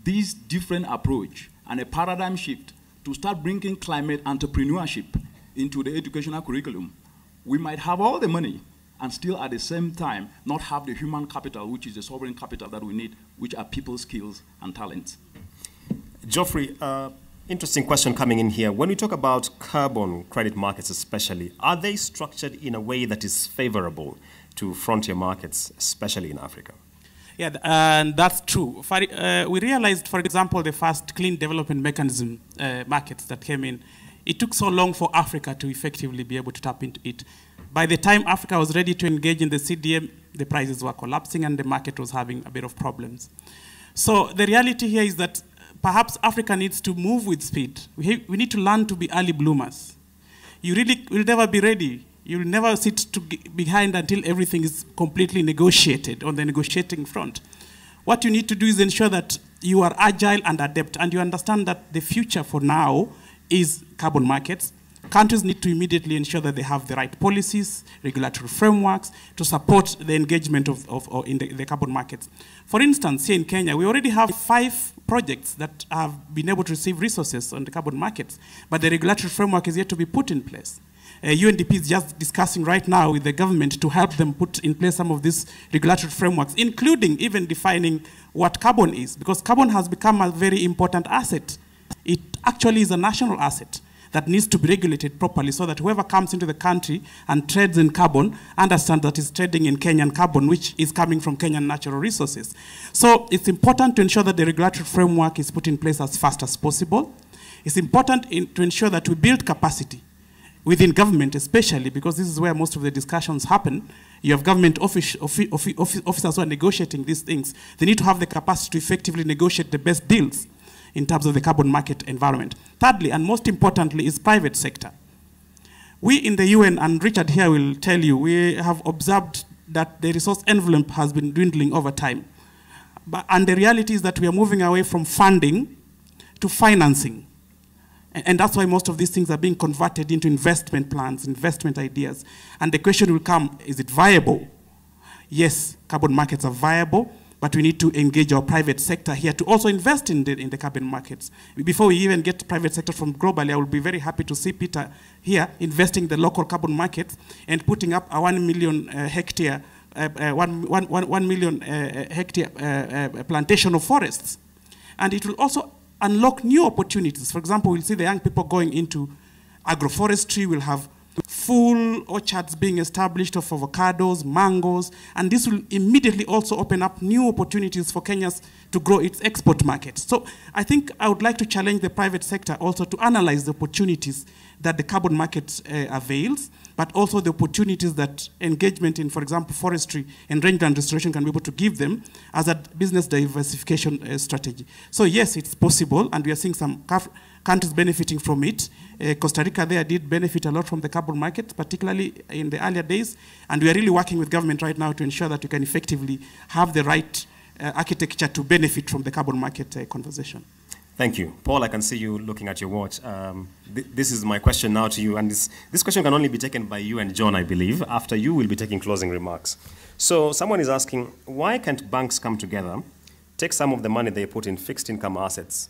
this different approach and a paradigm shift to start bringing climate entrepreneurship into the educational curriculum, we might have all the money and still at the same time not have the human capital, which is the sovereign capital that we need, which are people's skills and talents. Geoffrey, interesting question coming in here. When we talk about carbon credit markets especially, are they structured in a way that is favorable to frontier markets, especially in Africa? Yeah, and that's true. We realized, for example, the first clean development mechanism markets that came in, it took so long for Africa to effectively be able to tap into it. By the time Africa was ready to engage in the CDM, the prices were collapsing and the market was having a bit of problems. So the reality here is that perhaps Africa needs to move with speed. We need to learn to be early bloomers. You really will never be ready. You will never sit behind until everything is completely negotiated on the negotiating front. What you need to do is ensure that you are agile and adept, and you understand that the future for now is carbon markets. Countries need to immediately ensure that they have the right policies, regulatory frameworks to support the engagement in the carbon markets. For instance, here in Kenya, we already have 5 projects that have been able to receive resources on the carbon markets, but the regulatory framework is yet to be put in place. UNDP is just discussing right now with the government to help them put in place some of these regulatory frameworks, including even defining what carbon is, because carbon has become a very important asset. It actually is a national asset that needs to be regulated properly so that whoever comes into the country and trades in carbon understands that it's trading in Kenyan carbon, which is coming from Kenyan natural resources. So it's important to ensure that the regulatory framework is put in place as fast as possible. It's important to ensure that we build capacity within government, especially because this is where most of the discussions happen. You have government officers who are negotiating these things. They need to have the capacity to effectively negotiate the best deals in terms of the carbon market environment. Thirdly, and most importantly, is private sector. We in the UN, and Richard here will tell you, we have observed that the resource envelope has been dwindling over time. And the reality is that we are moving away from funding to financing. And that's why most of these things are being converted into investment plans, investment ideas. And the question will come, is it viable? Yes, carbon markets are viable, but we need to engage our private sector here to also invest in the carbon markets. Before we even get private sector from globally, I will be very happy to see Peter here investing in the local carbon markets and putting up a 1 million hectare 1 million hectare plantation of forests. And it will also unlock new opportunities. For example, we'll see the young people going into agroforestry. We'll have full orchards being established of avocados, mangoes, and this will immediately also open up new opportunities for Kenya to grow its export markets. So I think I would like to challenge the private sector also to analyze the opportunities that the carbon market avails, but also the opportunities that engagement in, for example, forestry and rangeland restoration can be able to give them as a business diversification strategy. So yes, it's possible, and we are seeing some countries benefiting from it. Costa Rica there did benefit a lot from the carbon market, particularly in the earlier days, and we are really working with government right now to ensure that we can effectively have the right architecture to benefit from the carbon market conversation. Thank you. Paul, I can see you looking at your watch. This is my question now to you, and this question can only be taken by you and John, I believe. After you, will be taking closing remarks. So someone is asking, why can't banks come together, take some of the money they put in fixed income assets,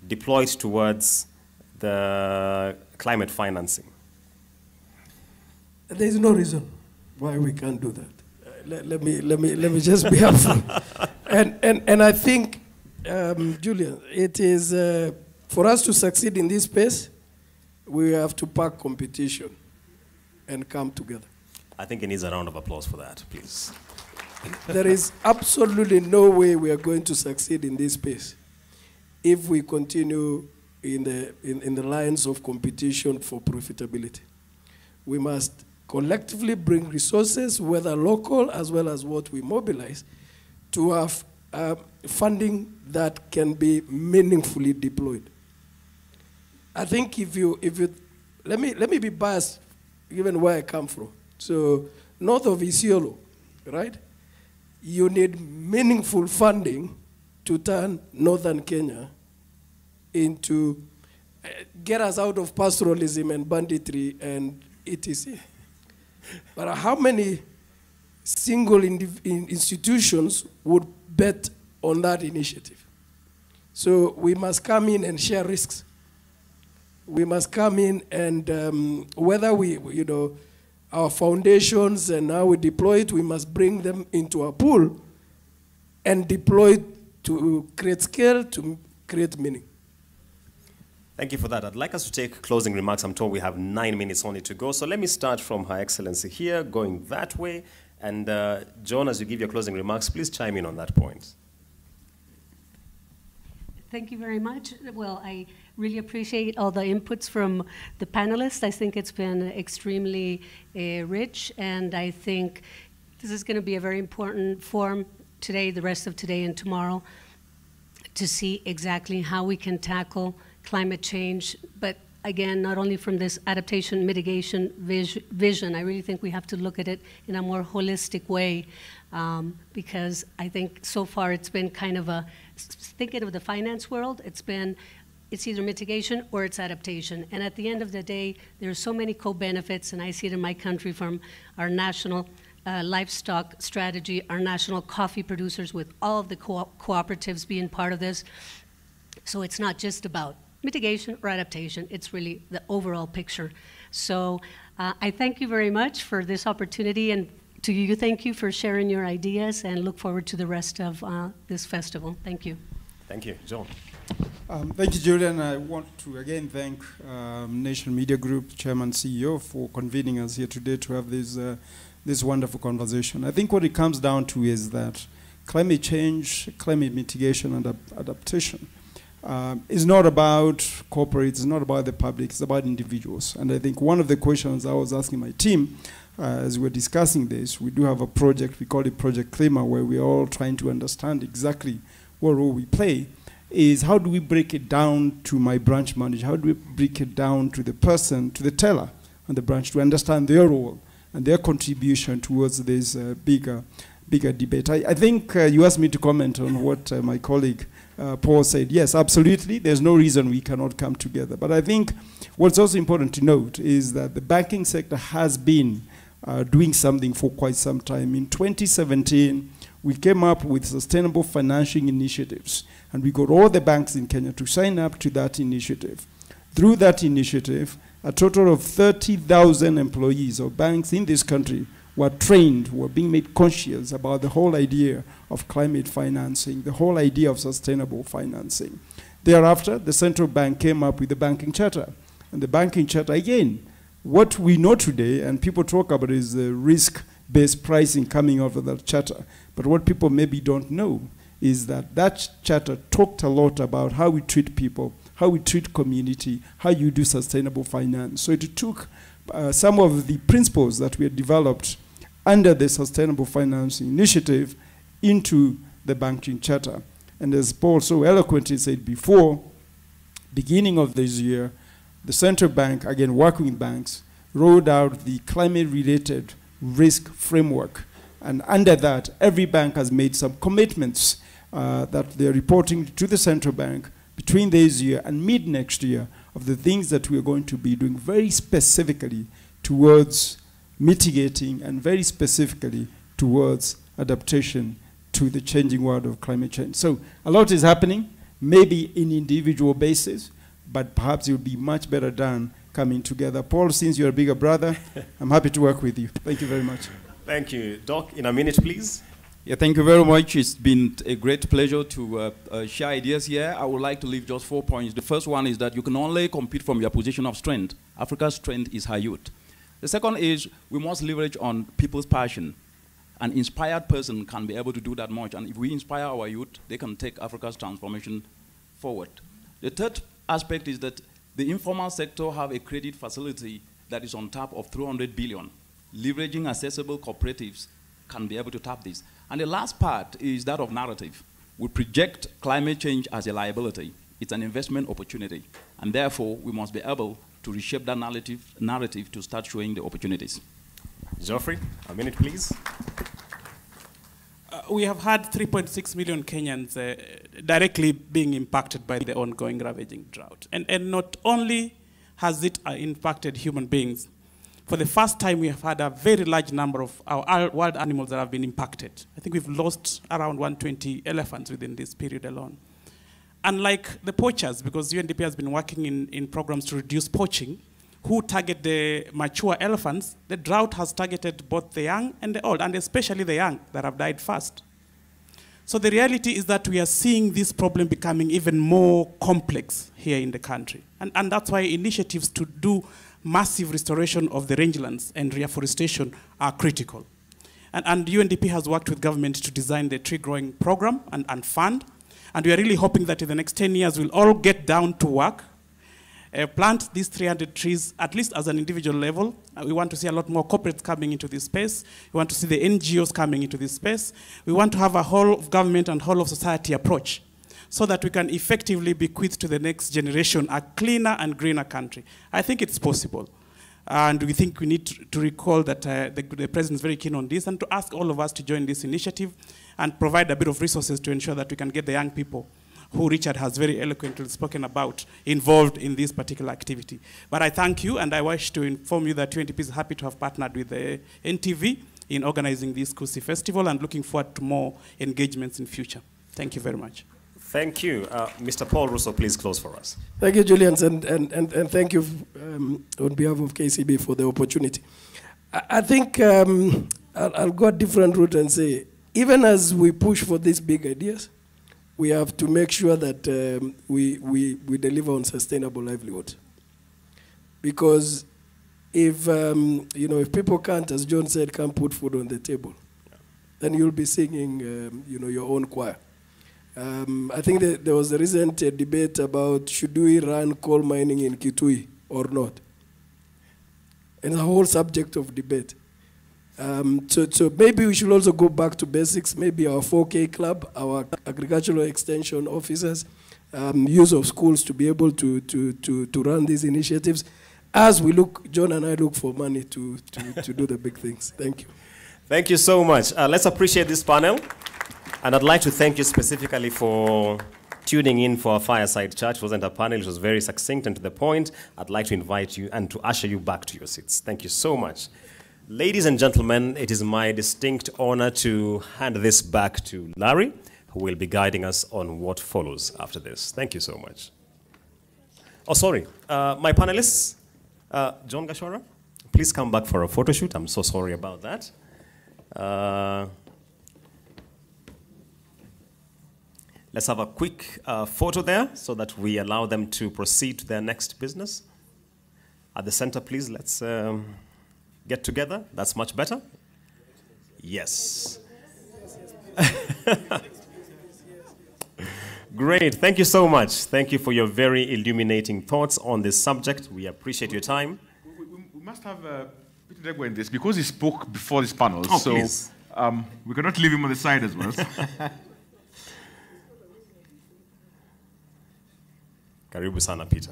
deploy it towards the climate financing? There is no reason why we can't do that. Let me just be upfront. And I think, Julian, it is for us to succeed in this space, we have to park competition and come together. I think it needs a round of applause for that, please. There is absolutely no way we are going to succeed in this space if we continue in the lines of competition for profitability. We must collectively bring resources, whether local as well as what we mobilize, to have funding that can be meaningfully deployed. I think if you let me be biased, given where I come from. So north of Isiolo, right? You need meaningful funding to turn northern Kenya into, get us out of pastoralism and banditry and etc. But how many single institutions would bet on that initiative? So we must come in and share risks. We must come in and whether our foundations and how we deploy it, we must bring them into a pool and deploy it to create scale, to create meaning. Thank you for that. I'd like us to take closing remarks. I'm told we have 9 minutes only to go. So let me start from Her Excellency here, going that way. And John, as you give your closing remarks, please chime in on that point. Thank you very much. Well, I really appreciate all the inputs from the panelists. I think it's been extremely rich, and I think this is going to be a very important forum today, the rest of today and tomorrow, to see exactly how we can tackle climate change, but again, not only from this adaptation mitigation vision. I really think we have to look at it in a more holistic way, because I think so far it's been kind of thinking of the finance world, it's either mitigation or it's adaptation. And at the end of the day, there's so many co-benefits, and I see it in my country from our national livestock strategy, our national coffee producers with all of the cooperatives being part of this. So it's not just about mitigation or adaptation, it's really the overall picture. So I thank you very much for this opportunity, and to you, thank you for sharing your ideas, and look forward to the rest of this festival. Thank you. Thank you. John. Thank you, Julian. I want to again thank Nation Media Group Chairman CEO for convening us here today to have this wonderful conversation. I think what it comes down to is that climate change, climate mitigation, and adaptation is not about corporates, it's not about the public, it's about individuals. And I think one of the questions I was asking my team as we're discussing this, we do have a project, we call it Project Klima, where we're all trying to understand exactly what role we play, is how do we break it down to my branch manager? How do we break it down to the person, to the teller on the branch, to understand their role and their contribution towards this bigger debate? I think you asked me to comment on what my colleague Paul said. Yes, absolutely. There's no reason we cannot come together. But I think what's also important to note is that the banking sector has been doing something for quite some time. In 2017, we came up with sustainable financing initiatives, and we got all the banks in Kenya to sign up to that initiative. Through that initiative, a total of 30,000 employees of banks in this country were trained, were being made conscious about the whole idea of climate financing, the whole idea of sustainable financing. Thereafter, the central bank came up with the banking charter. And the banking charter, again, what we know today, and people talk about, is the risk-based pricing coming out of that charter. But what people maybe don't know is that that charter talked a lot about how we treat people, how we treat community, how you do sustainable finance. So it took some of the principles that we had developed under the Sustainable Financing Initiative into the banking charter. And as Paul so eloquently said before, beginning of this year, the central bank, again working with banks, rolled out the climate-related risk framework. And under that, every bank has made some commitments that they're reporting to the central bank between this year and mid-next year of the things that we're going to be doing very specifically towards mitigating and very specifically towards adaptation to the changing world of climate change. So a lot is happening, maybe in individual basis, but perhaps it would be much better done coming together. Paul, since you're a bigger brother, I'm happy to work with you. Thank you very much. Thank you. Doc, in a minute, please. Yeah, thank you very much. It's been a great pleasure to share ideas here. I would like to leave just 4 points. The first one is that you can only compete from your position of strength. Africa's strength is her youth. The second is we must leverage on people's passion. An inspired person can be able to do that much. And if we inspire our youth, they can take Africa's transformation forward. The third aspect is that the informal sector have a credit facility that is on top of 300 billion. Leveraging accessible cooperatives can be able to tap this. And the last part is that of narrative. We project climate change as a liability. It's an investment opportunity. And therefore, we must be able to reshape that narrative to start showing the opportunities. Geoffrey, a minute, please. We have had 3.6 million Kenyans directly being impacted by the ongoing ravaging drought. And not only has it impacted human beings, for the first time we have had a very large number of our wild animals that have been impacted. I think we've lost around 120 elephants within this period alone. Unlike the poachers, because UNDP has been working in programs to reduce poaching, who target the mature elephants, the drought has targeted both the young and the old, and especially the young that have died first. So the reality is that we are seeing this problem becoming even more complex here in the country. And that's why initiatives to do massive restoration of the rangelands and reforestation are critical. And UNDP has worked with government to design the tree growing program and fund. And we are really hoping that in the next 10 years, we'll all get down to work, plant these 300 trees, at least as an individual level. We want to see a lot more corporates coming into this space. We want to see the NGOs coming into this space. We want to have a whole of government and whole of society approach so that we can effectively bequeath to the next generation a cleaner and greener country. I think it's possible. And we think we need to recall that the President is very keen on this and to ask all of us to join this initiative and provide a bit of resources to ensure that we can get the young people who Richard has very eloquently spoken about, involved in this particular activity. But I thank you, and I wish to inform you that UNDP is happy to have partnered with the NTV in organizing this Kusi Festival and looking forward to more engagements in future. Thank you very much. Thank you. Mr. Paul Russo, please close for us. Thank you, Julian, and thank you on behalf of KCB for the opportunity. I think I'll go a different route and say, even as we push for these big ideas, we have to make sure that we deliver on sustainable livelihood. Because if if people can't, as John said, can't put food on the table, then you'll be singing your own choir. I think that there was a recent debate about should we run coal mining in Kitui or not. And it's a whole subject of debate. So maybe we should also go back to basics, maybe our 4K club, our agricultural extension officers, use of schools to be able to run these initiatives as we look, John and I look for money to do the big things. Thank you. Thank you so much. Let's appreciate this panel. And I'd like to thank you specifically for tuning in for our fireside chat. It wasn't a panel, it was very succinct and to the point. I'd like to invite you and to usher you back to your seats. Thank you so much. Ladies and gentlemen, it is my distinct honor to hand this back to Larry, who will be guiding us on what follows after this. Thank you so much. Oh, sorry. My panelists, John Gashora, please come back for a photo shoot. I'm so sorry about that. Let's have a quick photo there so that we allow them to proceed to their next business. At the center, please, let's get together. That's much better. Yes. Great. Thank you so much. Thank you for your very illuminating thoughts on this subject. We appreciate your time. We must have Peter Degwa in this because he spoke before this panel. Oh, so please. We cannot leave him on the side as well. Karibu sana, Peter.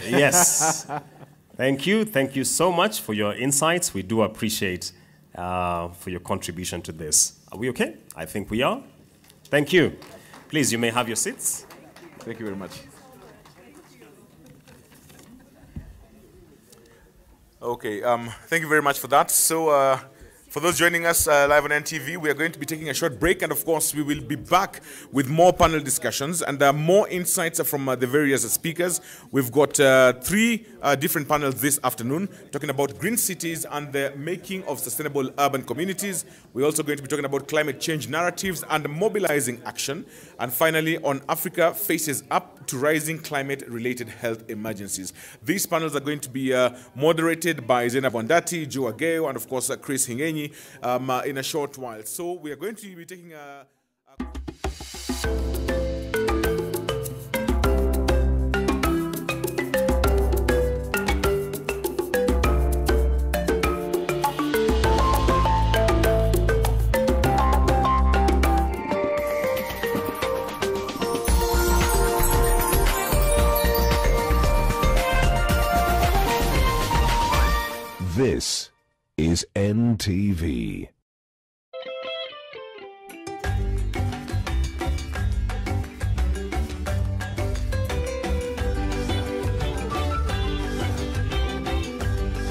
Yes. Thank you. Thank you so much for your insights. We do appreciate for your contribution to this. Are we okay? I think we are. Thank you. Please, you may have your seats. Thank you very much. Okay, thank you very much for that. So, for those joining us live on NTV, we are going to be taking a short break, and of course, we will be back with more panel discussions and more insights from the various speakers. We've got 3 different panels this afternoon, talking about green cities and the making of sustainable urban communities. We're also going to be talking about climate change narratives and mobilizing action. And finally, on Africa faces up to rising climate-related health emergencies. These panels are going to be moderated by Zena Bondati, Joe Ageo, and of course, Chris Hingenyi in a short while. So we are going to be taking a This is NTV.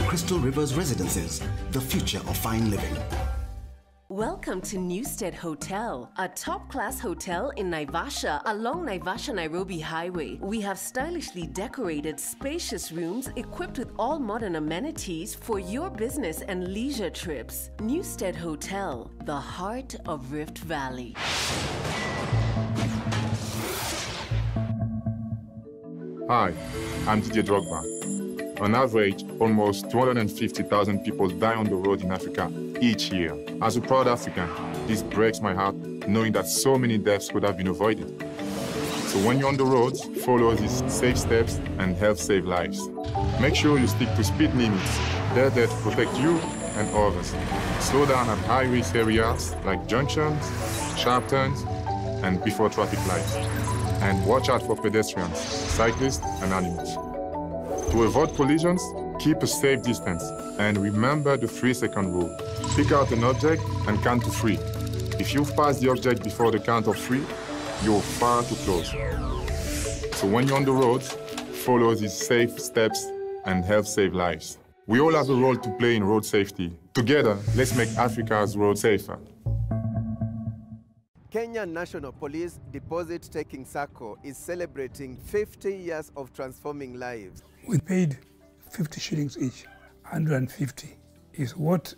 Crystal Rivers Residences, the future of fine living. Welcome to Newstead Hotel, a top-class hotel in Naivasha along Naivasha-Nairobi Highway. We have stylishly decorated, spacious rooms equipped with all modern amenities for your business and leisure trips. Newstead Hotel, the heart of Rift Valley. Hi, I'm Didier Drogba. On average, almost 250,000 people die on the road in Africa each year. As a proud African, this breaks my heart knowing that so many deaths could have been avoided. So when you're on the roads, follow these safe steps and help save lives. Make sure you stick to speed limits. They're there to protect you and others. Slow down at high-risk areas like junctions, sharp turns, and before traffic lights. And watch out for pedestrians, cyclists, and animals. To avoid collisions, keep a safe distance and remember the 3-second rule. Pick out an object and count to 3. If you've passed the object before the count of 3, you're far too close. So when you're on the roads, follow these safe steps and help save lives. We all have a role to play in road safety. Together, let's make Africa's roads safer. Kenya National Police Deposit Taking Circle is celebrating 50 years of transforming lives. We paid 50 shillings each. 150 is what